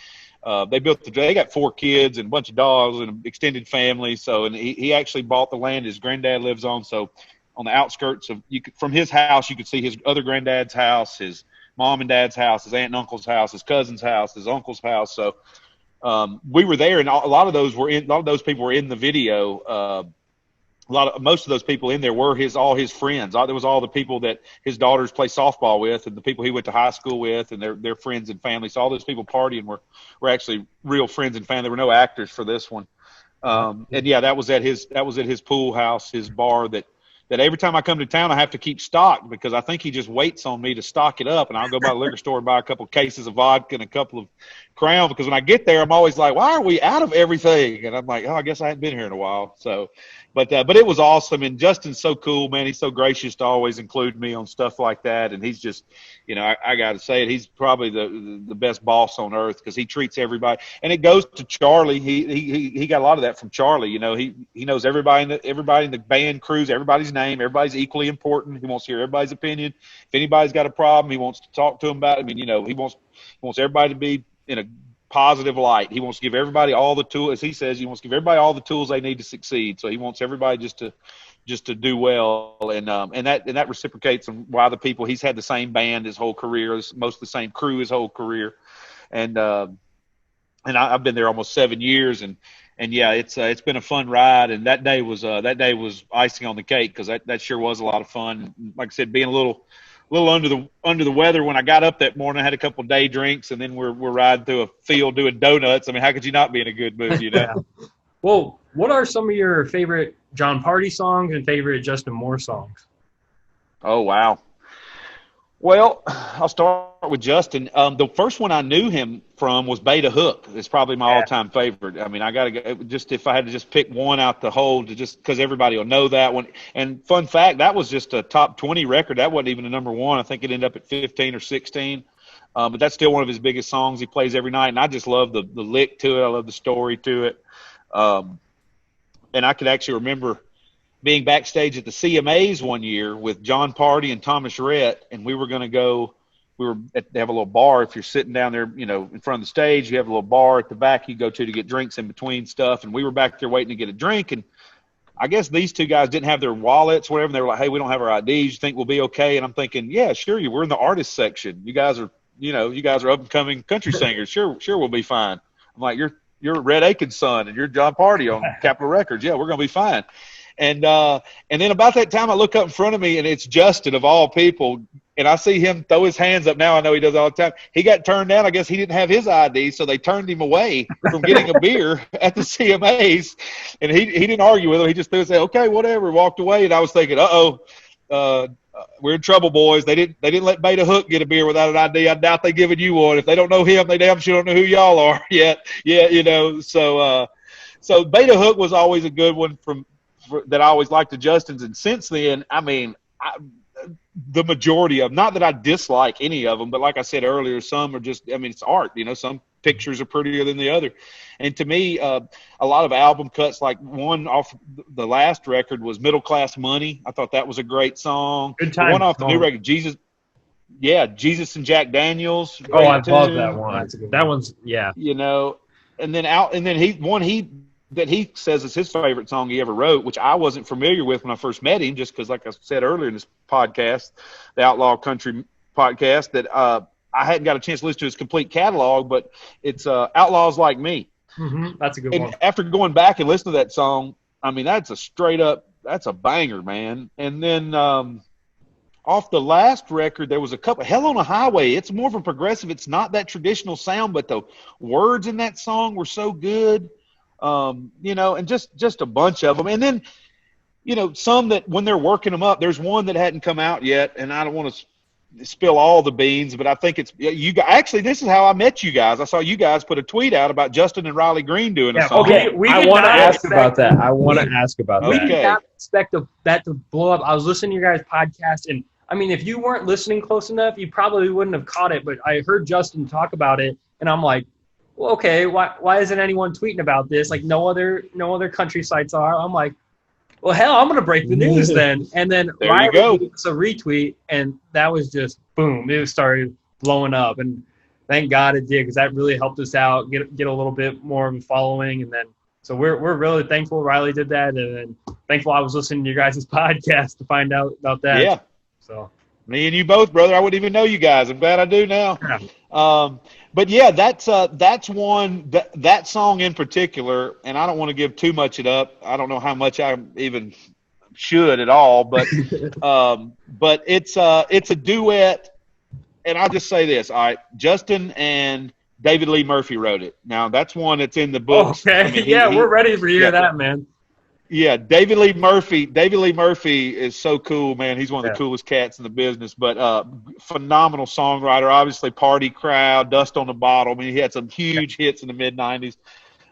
they got 4 kids and a bunch of dogs and an extended family. So, and he actually bought the land his granddad lives on. So, on the outskirts from his house, you could see his other granddad's house, his mom and dad's house, his aunt and uncle's house, his cousin's house, his uncle's house. So we were there, and a lot of those people were in the video. Most of those people in there were all his friends. There was all the people that his daughters play softball with, and the people he went to high school with, and their friends and family. So all those people partying were actually real friends and family. There were no actors for this one. And yeah, that was at his pool house, his bar that every time I come to town, I have to keep stocked because I think he just waits on me to stock it up. And I'll go by the liquor store and buy a couple of cases of vodka and a couple of Crown, because when I get there, I'm always like, why are we out of everything? And I'm like, I guess I hadn't been here in a while. So, but it was awesome. And Justin's so cool, man. He's so gracious to always include me on stuff like that. And he's just, I got to say it. He's probably the best boss on earth because he treats everybody. And it goes to Charlie. He got a lot of that from Charlie. He knows everybody in the band crews, everybody's name. Everybody's equally important. He wants to hear everybody's opinion. If anybody's got a problem, he wants to talk to them about it. I mean, he wants everybody to be in a positive light. He wants to give everybody all the tools, as he says, he wants to give everybody all the tools they need to succeed. So he wants everybody just to do well, and that reciprocates on why the people, he's had the same band his whole career, most of the same crew his whole career, and I've been there almost 7 years, and yeah, it's been a fun ride, and that day was icing on the cake, because that sure was a lot of fun. Like I said, being a little under the weather when I got up that morning, I had a couple of day drinks, and then we're riding through a field doing donuts. I mean, how could you not be in a good mood, you know? Well, what are some of your favorite John Party songs and favorite Justin Moore songs? Oh, wow. Well, I'll start with Justin. The first one I knew him from was Beta Hook. It's probably my all-time favorite. I mean, I got to go, just if I had to just pick one out the whole, to just because everybody will know that one. And fun fact, that was just a top 20 record. That wasn't even a number one. I think it ended up at 15 or 16. But that's still one of his biggest songs he plays every night. And I just love the lick to it. I love the story to it. And I could actually remember being backstage at the CMAs one year with John Party and Thomas Rhett, and we were going to go. They have a little bar. If you're sitting down there, you know, in front of the stage, you have a little bar at the back you go to get drinks in between stuff. And we were back there waiting to get a drink, and I guess these two guys didn't have their wallets, whatever. And they were like, "Hey, we don't have our IDs. You think we'll be okay?" And I'm thinking, "Yeah, sure. We're in the artist section. You guys are up and coming country singers. Sure, we'll be fine." I'm like, "You're Red Aiken's son, and you're John Party on Capitol Records. Yeah, we're gonna be fine." And then about that time, I look up in front of me, and it's Justin, of all people, and I see him throw his hands up. Now I know he does all the time. He got turned down. I guess he didn't have his ID, so they turned him away from getting a beer at the CMAs. And he didn't argue with him. He just threw his hand, "Okay, whatever," walked away. And I was thinking, we're in trouble, boys. They didn't let Beta Hook get a beer without an ID. I doubt they giving you one. If they don't know him, they damn sure don't know who y'all are yet. Yeah, you know. So Beta Hook was always a good one that I always liked the Justins. And since then, I mean, the majority of, not that I dislike any of them, but like I said earlier, some are just, I mean, it's art, you know, some pictures are prettier than the other. And to me, a lot of album cuts, like one off the last record was Middle Class Money. I thought that was a great song. Good time. One off the new record, Jesus and Jack Daniels. Oh, I love that one. That one's, yeah. You know, and then he says it's his favorite song he ever wrote, which I wasn't familiar with when I first met him, just because, like I said earlier in this podcast, the Outlaw Country podcast, that I hadn't got a chance to listen to his complete catalog, but it's Outlaws Like Me. Mm-hmm. That's a good one. After going back and listening to that song, I mean, that's a banger, man. And then off the last record, there was a couple, Hell on a Highway. It's more of a progressive. It's not that traditional sound, but the words in that song were so good. You know, and just a bunch of them. And then, you know, some that when they're working them up, there's one that hadn't come out yet, and I don't want to spill all the beans, but I think it's you guys. Actually, this is how I met you guys. I saw you guys put a tweet out about Justin and Riley Green doing a song. Okay, I want to ask about that. We did not expect that to blow up. I was listening to your guys' podcast, and I mean, if you weren't listening close enough, you probably wouldn't have caught it. But I heard Justin talk about it, and I'm like, well, okay, why isn't anyone tweeting about this? Like no other country sites are. I'm like, well, hell, I'm gonna break the news then. And then Riley gave us a retweet, and that was just boom. It started blowing up, and thank God it did, because that really helped us out, get a little bit more of a following, and then so we're really thankful Riley did that, and then thankful I was listening to your guys' podcast to find out about that. Yeah. So me and you both, brother. I wouldn't even know you guys. I'm glad I do now. Yeah. But yeah, that's one that song in particular, and I don't want to give too much it up. I don't know how much I even should at all, but but it's a duet, and I'll just say this. All right, Justin and David Lee Murphy wrote it. Now that's one that's in the books. Okay, I mean, we're ready to hear that, man. Yeah, David Lee Murphy is so cool, man. He's one of the coolest cats in the business, but phenomenal songwriter. Obviously, Party Crowd, Dust on the Bottle. I mean, he had some huge hits in the mid-'90s.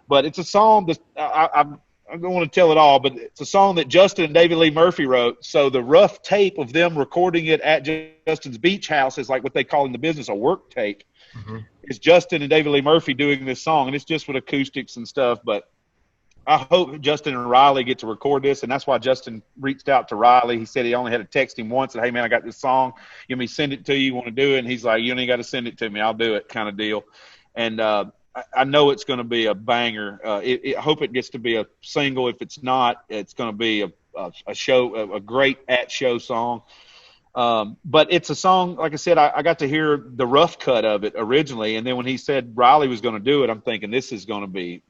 But it's a song that I don't want to tell it all, but it's a song that Justin and David Lee Murphy wrote. So the rough tape of them recording it at Justin's beach house is like what they call in the business a work tape. Mm-hmm. It's Justin and David Lee Murphy doing this song, and it's just with acoustics and stuff, but I hope Justin and Riley get to record this, and that's why Justin reached out to Riley. He said he only had to text him once and, hey, man, I got this song. You want me to send it to you? You want to do it? And he's like, you ain't got to send it to me. I'll do it kind of deal. And I know it's going to be a banger. I hope it gets to be a single. If it's not, it's going to be a show, a great at show song. But it's a song, like I said, I got to hear the rough cut of it originally, and then when he said Riley was going to do it, I'm thinking this is going to be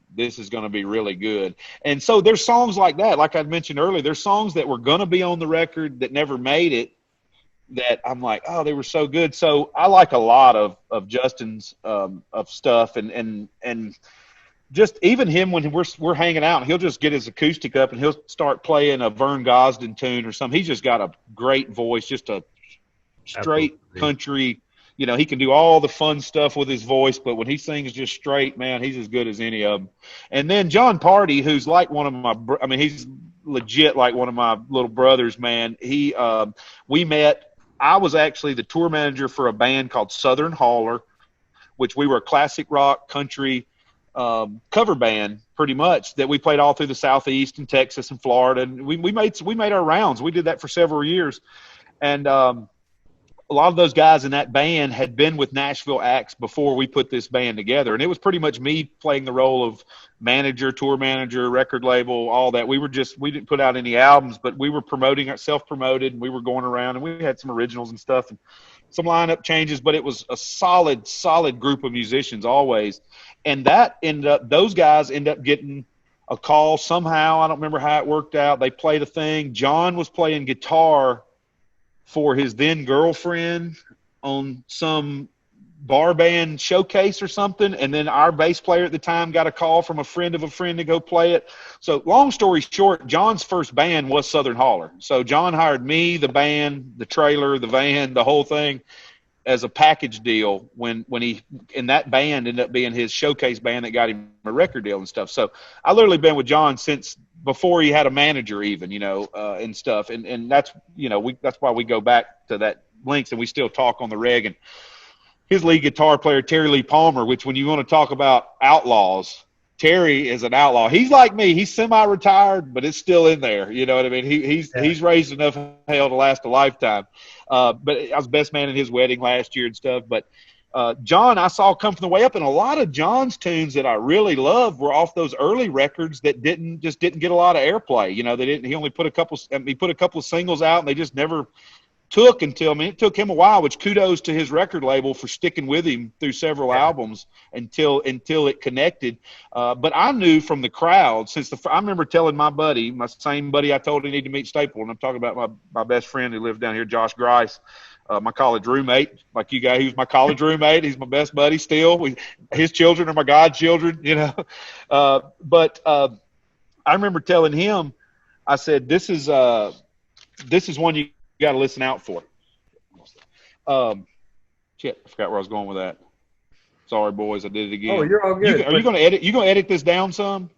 really good. And so there's songs like that, like I mentioned earlier, there's songs that were going to be on the record that never made it, that I'm like, oh, they were so good. So I like a lot of Justin's of stuff, and just even him when we're hanging out, he'll just get his acoustic up and he'll start playing a Vern Gosdin tune or something. He's just got a great voice, just a straight Absolutely. country. You know, he can do all the fun stuff with his voice, but when he sings just straight, man, he's as good as any of them. And then John Party, who's like one of my, he's legit like one of my little brothers, man. We met. I was actually the tour manager for a band called Southern Hauler, which we were a classic rock country cover band pretty much that we played all through the Southeast and Texas and Florida. And we made our rounds. We did that for several years. And a lot of those guys in that band had been with Nashville acts before we put this band together. And it was pretty much me playing the role of manager, tour manager, record label, all that. We didn't put out any albums, but we were self-promoted, and we were going around, and we had some originals and stuff and some lineup changes, but it was a solid group of musicians always. And those guys end up getting a call somehow. I don't remember how it worked out. They played a thing. John was playing guitar for his then girlfriend on some bar band showcase or something. And then our bass player at the time got a call from a friend of a friend to go play it. So long story short, John's first band was Southern Hauler. So John hired me, the band, the trailer, the van, the whole thing as a package deal when that band ended up being his showcase band that got him a record deal and stuff. So I literally been with John since before he had a manager even, and stuff. And that's, that's why we go back to that links and we still talk on the reg. And his lead guitar player, Terry Lee Palmer, which when you want to talk about outlaws, Terry is an outlaw. He's like me. He's semi-retired, but it's still in there. You know what I mean? He's raised enough hell to last a lifetime. But I was best man at his wedding last year and stuff. But John, I saw come from the way up, and a lot of John's tunes that I really loved were off those early records that didn't get a lot of airplay. He only put a couple of singles out, and they just never took it took him a while, which kudos to his record label for sticking with him through several albums until it connected. But I knew from the crowd I remember telling my same buddy I told he needed to meet Staple, and I'm talking about my best friend who lived down here, Josh Grice, my college roommate, like you guys. He was my college roommate. He's my best buddy still. His children are my godchildren, But I remember telling him, I said, this is one you got to listen out for. Shit, I forgot where I was going with that. Sorry, boys, I did it again. Oh, you're all good. Are you going to edit? You going to edit this down some?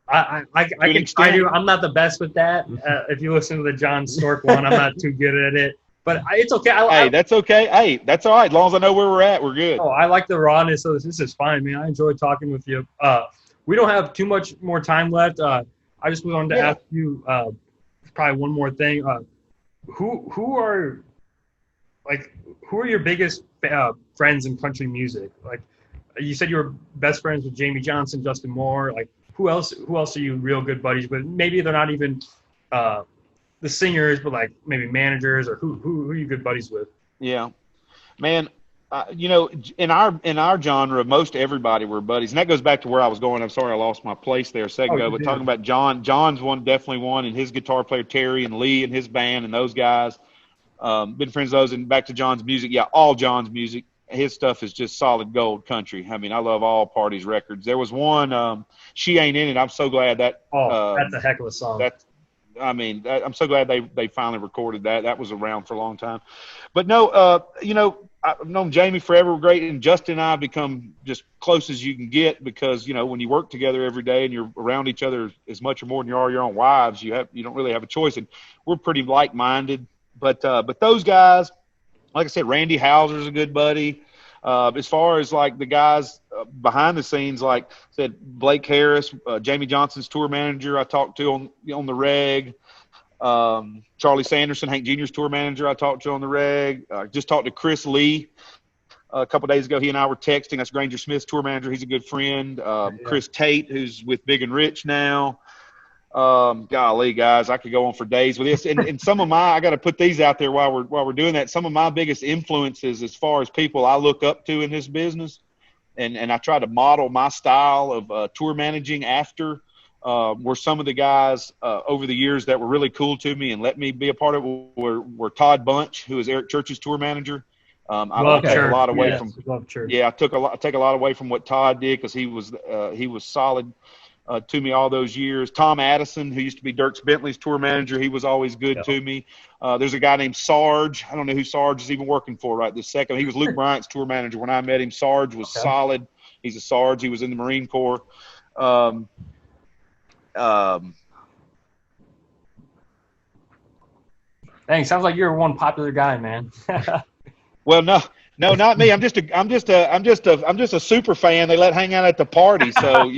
I can try to. I'm not the best with that. If you listen to the John Stork one, I'm not too good at it. But it's okay. That's okay. Hey, that's all right. As long as I know where we're at, we're good. Oh, I like the rawness, so this is fine, man. I enjoy talking with you. We don't have too much more time left. I just wanted to ask you probably one more thing. Who are your biggest friends in country music? Like you said, you were best friends with Jamie Johnson, Justin Moore. Like who else are you real good buddies with? Maybe they're not even the singers, but like maybe managers, or who are you good buddies with? Yeah, man. In our genre, most everybody were buddies, and that goes back to where I was going. I'm sorry I lost my place there a second ago. But talking about John's definitely one, and his guitar player Terry and Lee and his band and those guys. Been friends with those, and back to John's music. Yeah, all John's music. His stuff is just solid gold country. I mean, I love all Party's records. There was one, She Ain't In It. I'm so glad that. That's a heck of a song. I'm so glad they finally recorded that. That was around for a long time. But no, I've known Jamie forever. We're great. And Justin and I have become just close as you can get because, when you work together every day and you're around each other as much or more than you are your own wives, you don't really have a choice. And we're pretty like-minded. But those guys, like I said, Randy Hauser's a good buddy. As far as like the guys behind the scenes, like I said, Blake Harris, Jamie Johnson's tour manager, I talked to on the reg. Charlie Sanderson, Hank Jr.'s tour manager, I talked to on the reg. Just talked to Chris Lee, a couple days ago. He and I were texting. That's Granger Smith's tour manager. He's a good friend. Chris Tate, who's with Big and Rich now. Golly, guys, I could go on for days with this. And some of I got to put these out there while we're doing that. Some of my biggest influences as far as people I look up to in this business, and I try to model my style of tour managing after, were some of the guys over the years that were really cool to me and let me be a part of it were Todd Bunch, who is Eric Church's tour manager. I take a lot away from I take a lot away from what Todd did because he was solid to me all those years. Tom Addison, who used to be Dirk Bentley's tour manager, he was always good to me. There's a guy named Sarge. I don't know who Sarge is even working for right this second. He was Luke Bryant's tour manager when I met him. Sarge was solid. He's a Sarge. He was in the Marine Corps. Dang, sounds like you're one popular guy, man. Well, no, not me. I'm just a super fan. They let hang out at the party, so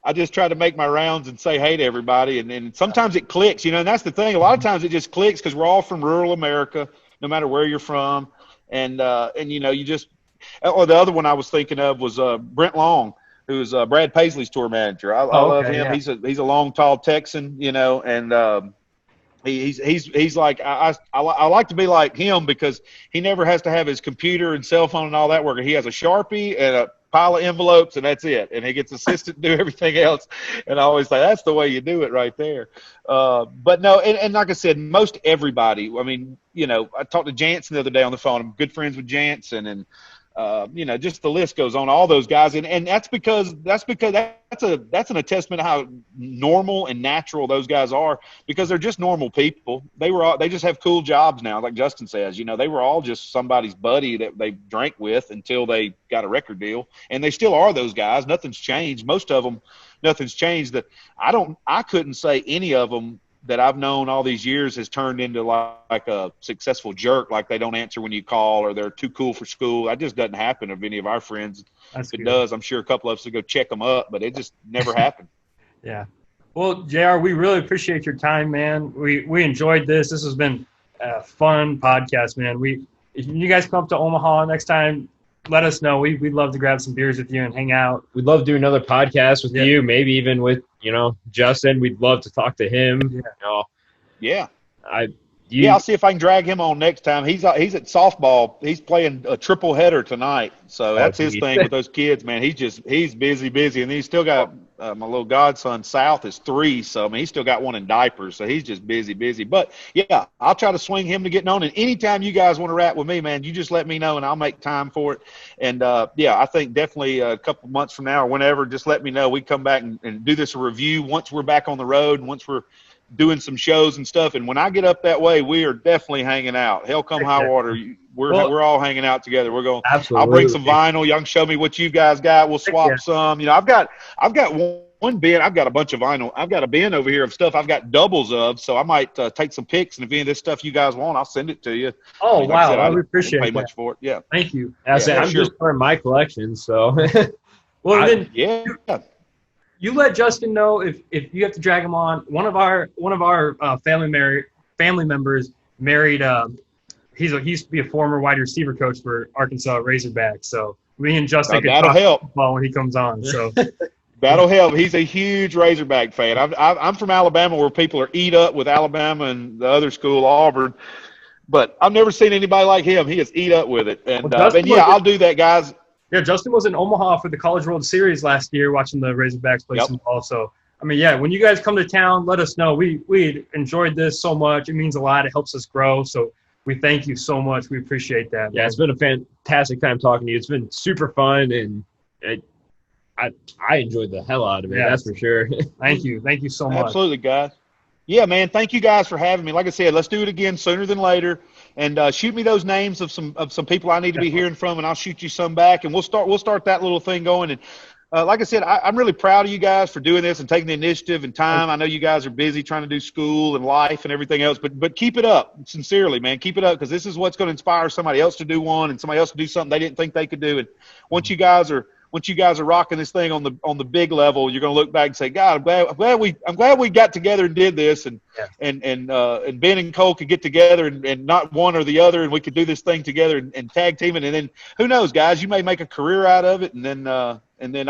I just try to make my rounds and say hey to everybody, and sometimes it clicks, and that's the thing. A lot of times it just clicks because we're all from rural America, no matter where you're from, and you just. Or the other one I was thinking of was Brent Long, who's Brad Paisley's tour manager. I love him. Yeah. He's a long, tall Texan, and he's like I like to be like him because he never has to have his computer and cell phone and all that working. He has a Sharpie and a pile of envelopes, and that's it. And he gets assistant to do everything else. And I always say that's the way you do it right there. But no, and like I said, most everybody. I mean, I talked to Jansen the other day on the phone. I'm good friends with Jansen, and just the list goes on. All those guys, and that's because that's an attestment to how normal and natural those guys are, because they're just normal people. They just have cool jobs now, like Justin says. They were all just somebody's buddy that they drank with until they got a record deal, and they still are those guys. Nothing's changed. Most of them, nothing's changed. That I couldn't say any of them that I've known all these years has turned into like a successful jerk, like they don't answer when you call or they're too cool for school. That just doesn't happen of any of our friends. If it does, I'm sure a couple of us will go check them up, but it just never happened. Yeah. Well, JR, we really appreciate your time, man. We enjoyed this. This has been a fun podcast, man. If you guys come up to Omaha next time, let us know. We'd love to grab some beers with you and hang out. We'd love to do another podcast with you, maybe even with, Justin. We'd love to talk to him. Yeah. Yeah. I'll see if I can drag him on next time. He's at softball. He's playing a triple header tonight. So that's his thing with those kids, man. He's busy. And he's still got my little godson, South, is 3. So, I mean, he's still got one in diapers. So he's just busy. But, yeah, I'll try to swing him to getting on. And anytime you guys want to rap with me, man, you just let me know and I'll make time for it. And, I think definitely a couple months from now or whenever, just let me know. We come back and do this a review once we're back on the road and once we're doing some shows and stuff. And when I get up that way, we are definitely hanging out. Hell come high water. We're all hanging out together. We're going, absolutely. I'll bring some vinyl. Y'all can show me what you guys got. We'll swap some. I've got one bin. I've got a bunch of vinyl. I've got a bin over here of stuff I've got doubles of. So I might take some pics, and if any of this stuff you guys want, I'll send it to you. Oh, like wow. I would appreciate it. Pay much for it. Yeah. Thank you. I'm just part of my collection. So, you let Justin know if you have to drag him on. One of our family members married. He used to be a former wide receiver coach for Arkansas Razorbacks. So me and Justin could talk football when he comes on. So that'll help. He's a huge Razorback fan. I'm from Alabama, where people are eat up with Alabama and the other school, Auburn. But I've never seen anybody like him. He is eat up with it. And I'll do that, guys. Yeah, Justin was in Omaha for the College World Series last year watching the Razorbacks play some ball. So, I mean, when you guys come to town, let us know. We enjoyed this so much. It means a lot. It helps us grow. So we thank you so much. We appreciate that. Yeah, It's been a fantastic time talking to you. It's been super fun, and I enjoyed the hell out of it. Yeah. That's for sure. Thank you. Thank you so much. Absolutely, guys. Yeah, man. Thank you guys for having me. Like I said, let's do it again sooner than later. And shoot me those names of some people I need to be hearing from, and I'll shoot you some back, and we'll start that little thing going. And like I said, I'm really proud of you guys for doing this and taking the initiative and time. I know you guys are busy trying to do school and life and everything else, but keep it up. Sincerely, man, keep it up, because this is what's going to inspire somebody else to do one and somebody else to do something they didn't think they could do. And once you guys are once you guys are rocking this thing on the big level, you're going to look back and say, God, I'm glad we got together and did this, and Ben and Cole could get together and not one or the other, and we could do this thing together and tag teaming, and then who knows, guys, you may make a career out of it, and then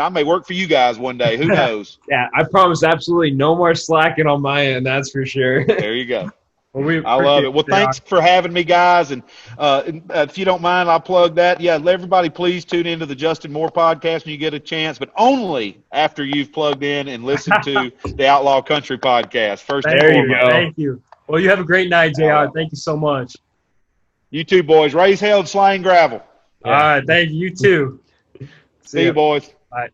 I may work for you guys one day. Who knows? Yeah, I promise absolutely no more slacking on my end. That's for sure. There you go. Well, I love it. Well, thanks for having me, guys. And if you don't mind, I'll plug that. Yeah, everybody please tune into the Justin Moore podcast when you get a chance, but only after you've plugged in and listened to the Outlaw Country podcast. First and There you foremost. go. Thank you. Well, you have a great night, JR. Thank you so much. You too, boys. Raise hell and slang gravel. All right. Thank you. You too. See you, boys. Bye.